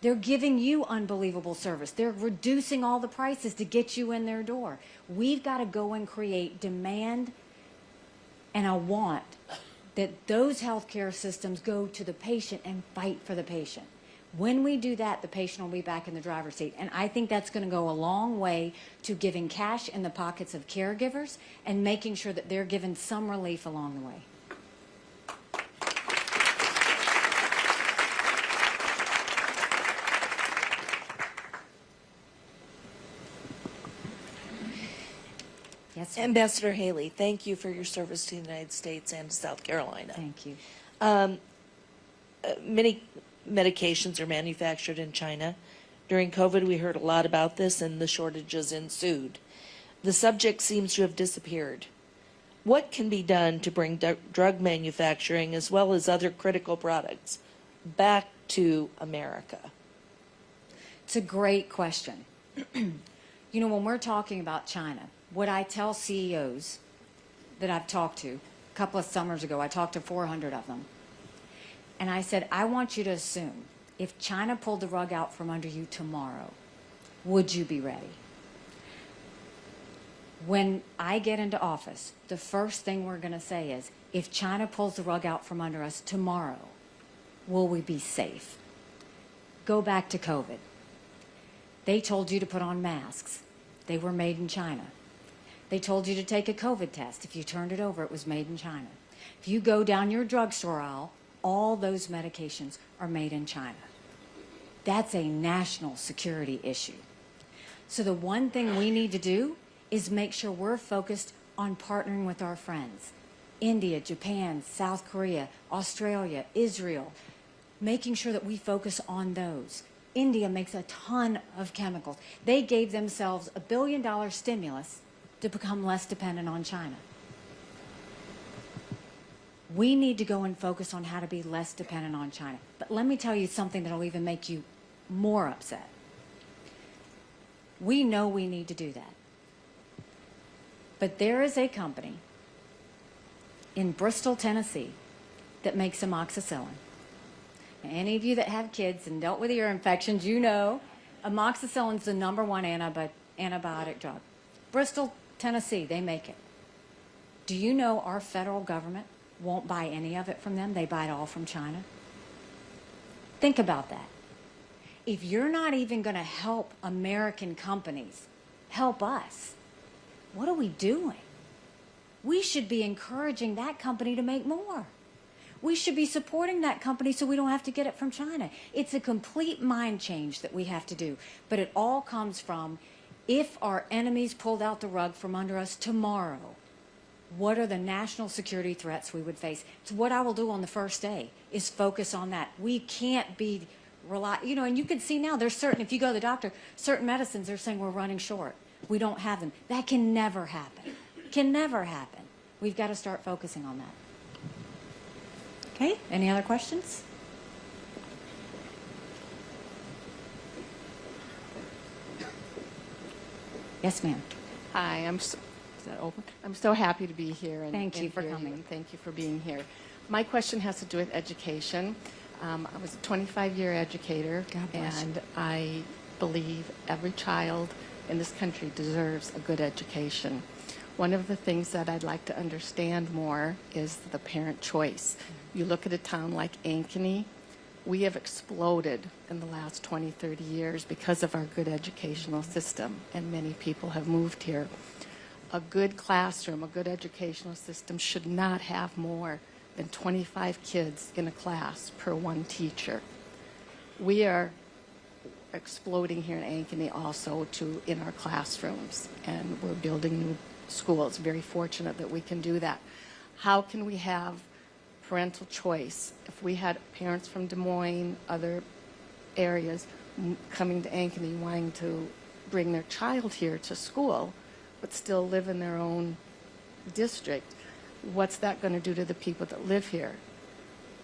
They're giving you unbelievable service. They're reducing all the prices to get you in their door. We've got to go and create demand and a want that those healthcare systems go to the patient and fight for the patient. When we do that, the patient will be back in the driver's seat. And I think that's going to go a long way to giving cash in the pockets of caregivers and making sure that they're given some relief along the way. Yes, ma'am. Ambassador Haley, thank you for your service to the United States and to South Carolina. Thank you. Many medications are manufactured in China. During COVID, we heard a lot about this and the shortages ensued. The subject seems to have disappeared. What can be done to bring drug manufacturing as well as other critical products back to America? It's a great question. You know, when we're talking about China, what I tell CEOs that I've talked to, a couple of summers ago, I talked to 400 of them. And I said, I want you to assume if China pulled the rug out from under you tomorrow, would you be ready? When I get into office, the first thing we're going to say is, if China pulls the rug out from under us tomorrow, will we be safe? Go back to COVID. They told you to put on masks. They were made in China. They told you to take a COVID test. If you turned it over, it was made in China. If you go down your drugstore aisle, all those medications are made in China. That's a national security issue. So the one thing we need to do is make sure we're focused on partnering with our friends. India, Japan, South Korea, Australia, Israel, making sure that we focus on those. India makes a ton of chemicals. They gave themselves $1 billion stimulus to become less dependent on China. We need to go and focus on how to be less dependent on China. But let me tell you something that'll even make you more upset. We know we need to do that. But there is a company in Bristol, Tennessee, that makes amoxicillin. Now, any of you that have kids and dealt with ear infections, you know amoxicillin is the #1 antibiotic drug. Bristol, Tennessee, they make it. Do you know our federal government won't buy any of it from them? They buy it all from China. Think about that. If you're not even going to help American companies help us, what are we doing? We should be encouraging that company to make more. We should be supporting that company so we don't have to get it from China. It's a complete mind change that we have to do. But it all comes from, if our enemies pulled out the rug from under us tomorrow, what are the national security threats we would face? It's what I will do on the first day, is focus on that. We can't be and you can see now, there's certain, if you go to the doctor, certain medicines they're saying we're running short. We don't have them. That can never happen. Can never happen. We've got to start focusing on that. Okay, any other questions? Yes, ma'am. Hi, is that open? I'm so happy to be here. And Thank you and for hear coming. and thank you for being here. My question has to do with education. I was a 25-year educator, God bless you. and I believe every child in this country deserves a good education. One of the things that I'd like to understand more is the parent choice. You look at a town like Ankery, we have exploded in the last 20, 30 years because of our good educational system, and many people have moved here. A good classroom, a good educational system should not have more than 25 kids in a class per one teacher. We are exploding here in Ankery also in our classrooms, and we're building new schools. Very fortunate that we can do that. How can we have parental choice? If we had parents from Des Moines, other areas, coming to Ankery wanting to bring their child here to school, but still live in their own district, what's that going to do to the people that live here?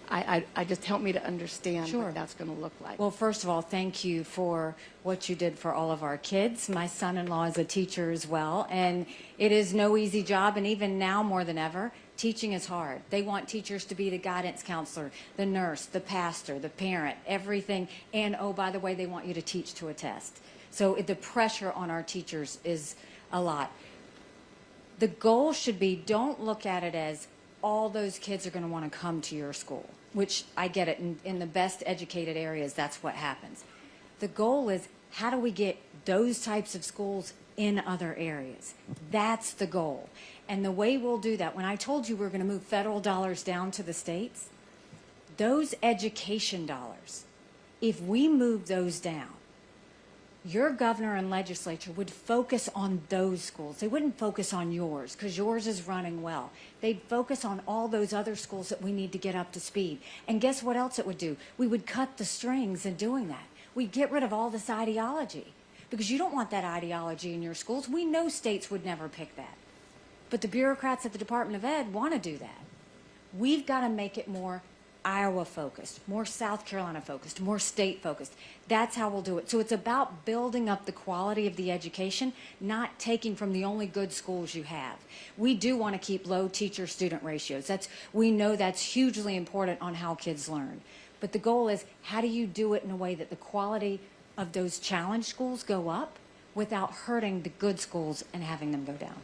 I just help me to understand Sure. what that's going to look like. Well, first of all, thank you for what you did for all of our kids. My son-in-law is a teacher as well, and it is no easy job, and even now more than ever, teaching is hard. They want teachers to be the guidance counselor, the nurse, the pastor, the parent, everything, and oh, by the way, they want you to teach to a test. So the pressure on our teachers is a lot. The goal should be, don't look at it as all those kids are going to want to come to your school, which I get it. In the best educated areas, that's what happens. The goal is, how do we get those types of schools in other areas? That's the goal. And the way we'll do that, when I told you we're going to move federal dollars down to the states, those education dollars, if we move those down, your governor and legislature would focus on those schools. They wouldn't focus on yours, because yours is running well. They'd focus on all those other schools that we need to get up to speed. And guess what else it would do? We would cut the strings in doing that. We'd get rid of all this ideology, because you don't want that ideology in your schools. We know states would never pick that. But the bureaucrats at the Department of Ed want to do that. We've got to make it more Iowa-focused, more South Carolina-focused, more state-focused. That's how we'll do it. So it's about building up the quality of the education, not taking from the only good schools you have. We do want to keep low teacher-student ratios. We know that's hugely important on how kids learn. But the goal is, how do you do it in a way that the quality of those challenge schools go up without hurting the good schools and having them go down?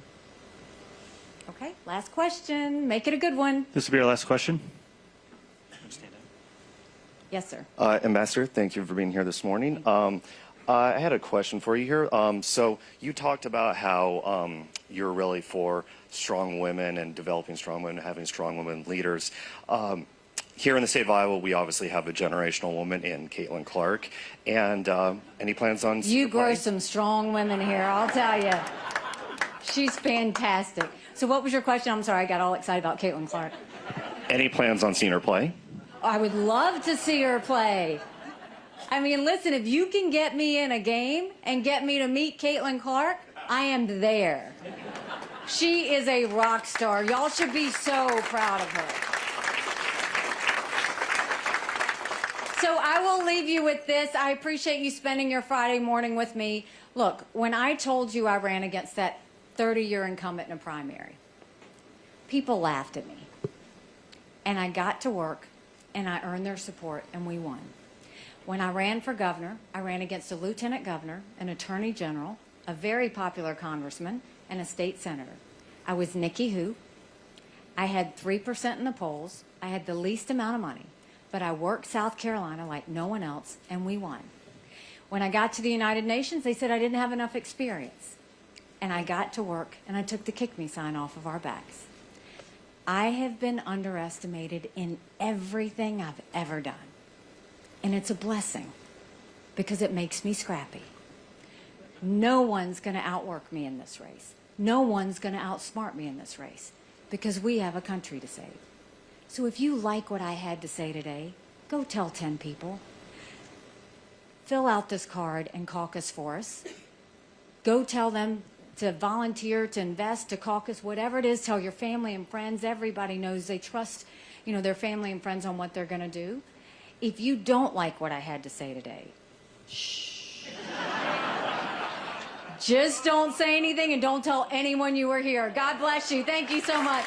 Okay, last question. Make it a good one. This will be our last question. Stand up. Yes, sir. Ambassador, thank you for being here this morning. I had a question for you here. So you talked about how you're really for strong women and developing strong women, having strong women leaders. Here in the state of Iowa, we obviously have a generational woman in Caitlin Clark. And any plans on... You grow some strong women here, I'll tell you. She's fantastic. So what was your question? I'm sorry, I got all excited about Caitlin Clark. Any plans on seeing her play? I would love to see her play. I mean, listen, if you can get me in a game and get me to meet Caitlin Clark, I am there. She is a rock star. Y'all should be so proud of her. So I will leave you with this. I appreciate you spending your Friday morning with me. Look, when I told you I ran against that 30-year incumbent in a primary, people laughed at me. And I got to work, and I earned their support, and we won. When I ran for governor, I ran against a lieutenant governor, an attorney general, a very popular congressman, and a state senator. I was Nikki Who. I had 3% in the polls. I had the least amount of money. But I worked South Carolina like no one else, and we won. When I got to the United Nations, they said I didn't have enough experience. And I got to work, and I took the kick me sign off of our backs. I have been underestimated in everything I've ever done. And it's a blessing because it makes me scrappy. No one's going to outwork me in this race. No one's going to outsmart me in this race because we have a country to save. So if you like what I had to say today, go tell 10 people. Fill out this card and caucus for us. Go tell them to volunteer, to invest, to caucus, whatever it is. Tell your family and friends. Everybody knows they trust, their family and friends on what they're going to do. If you don't like what I had to say today, shh. Just don't say anything and don't tell anyone you were here. God bless you. Thank you so much.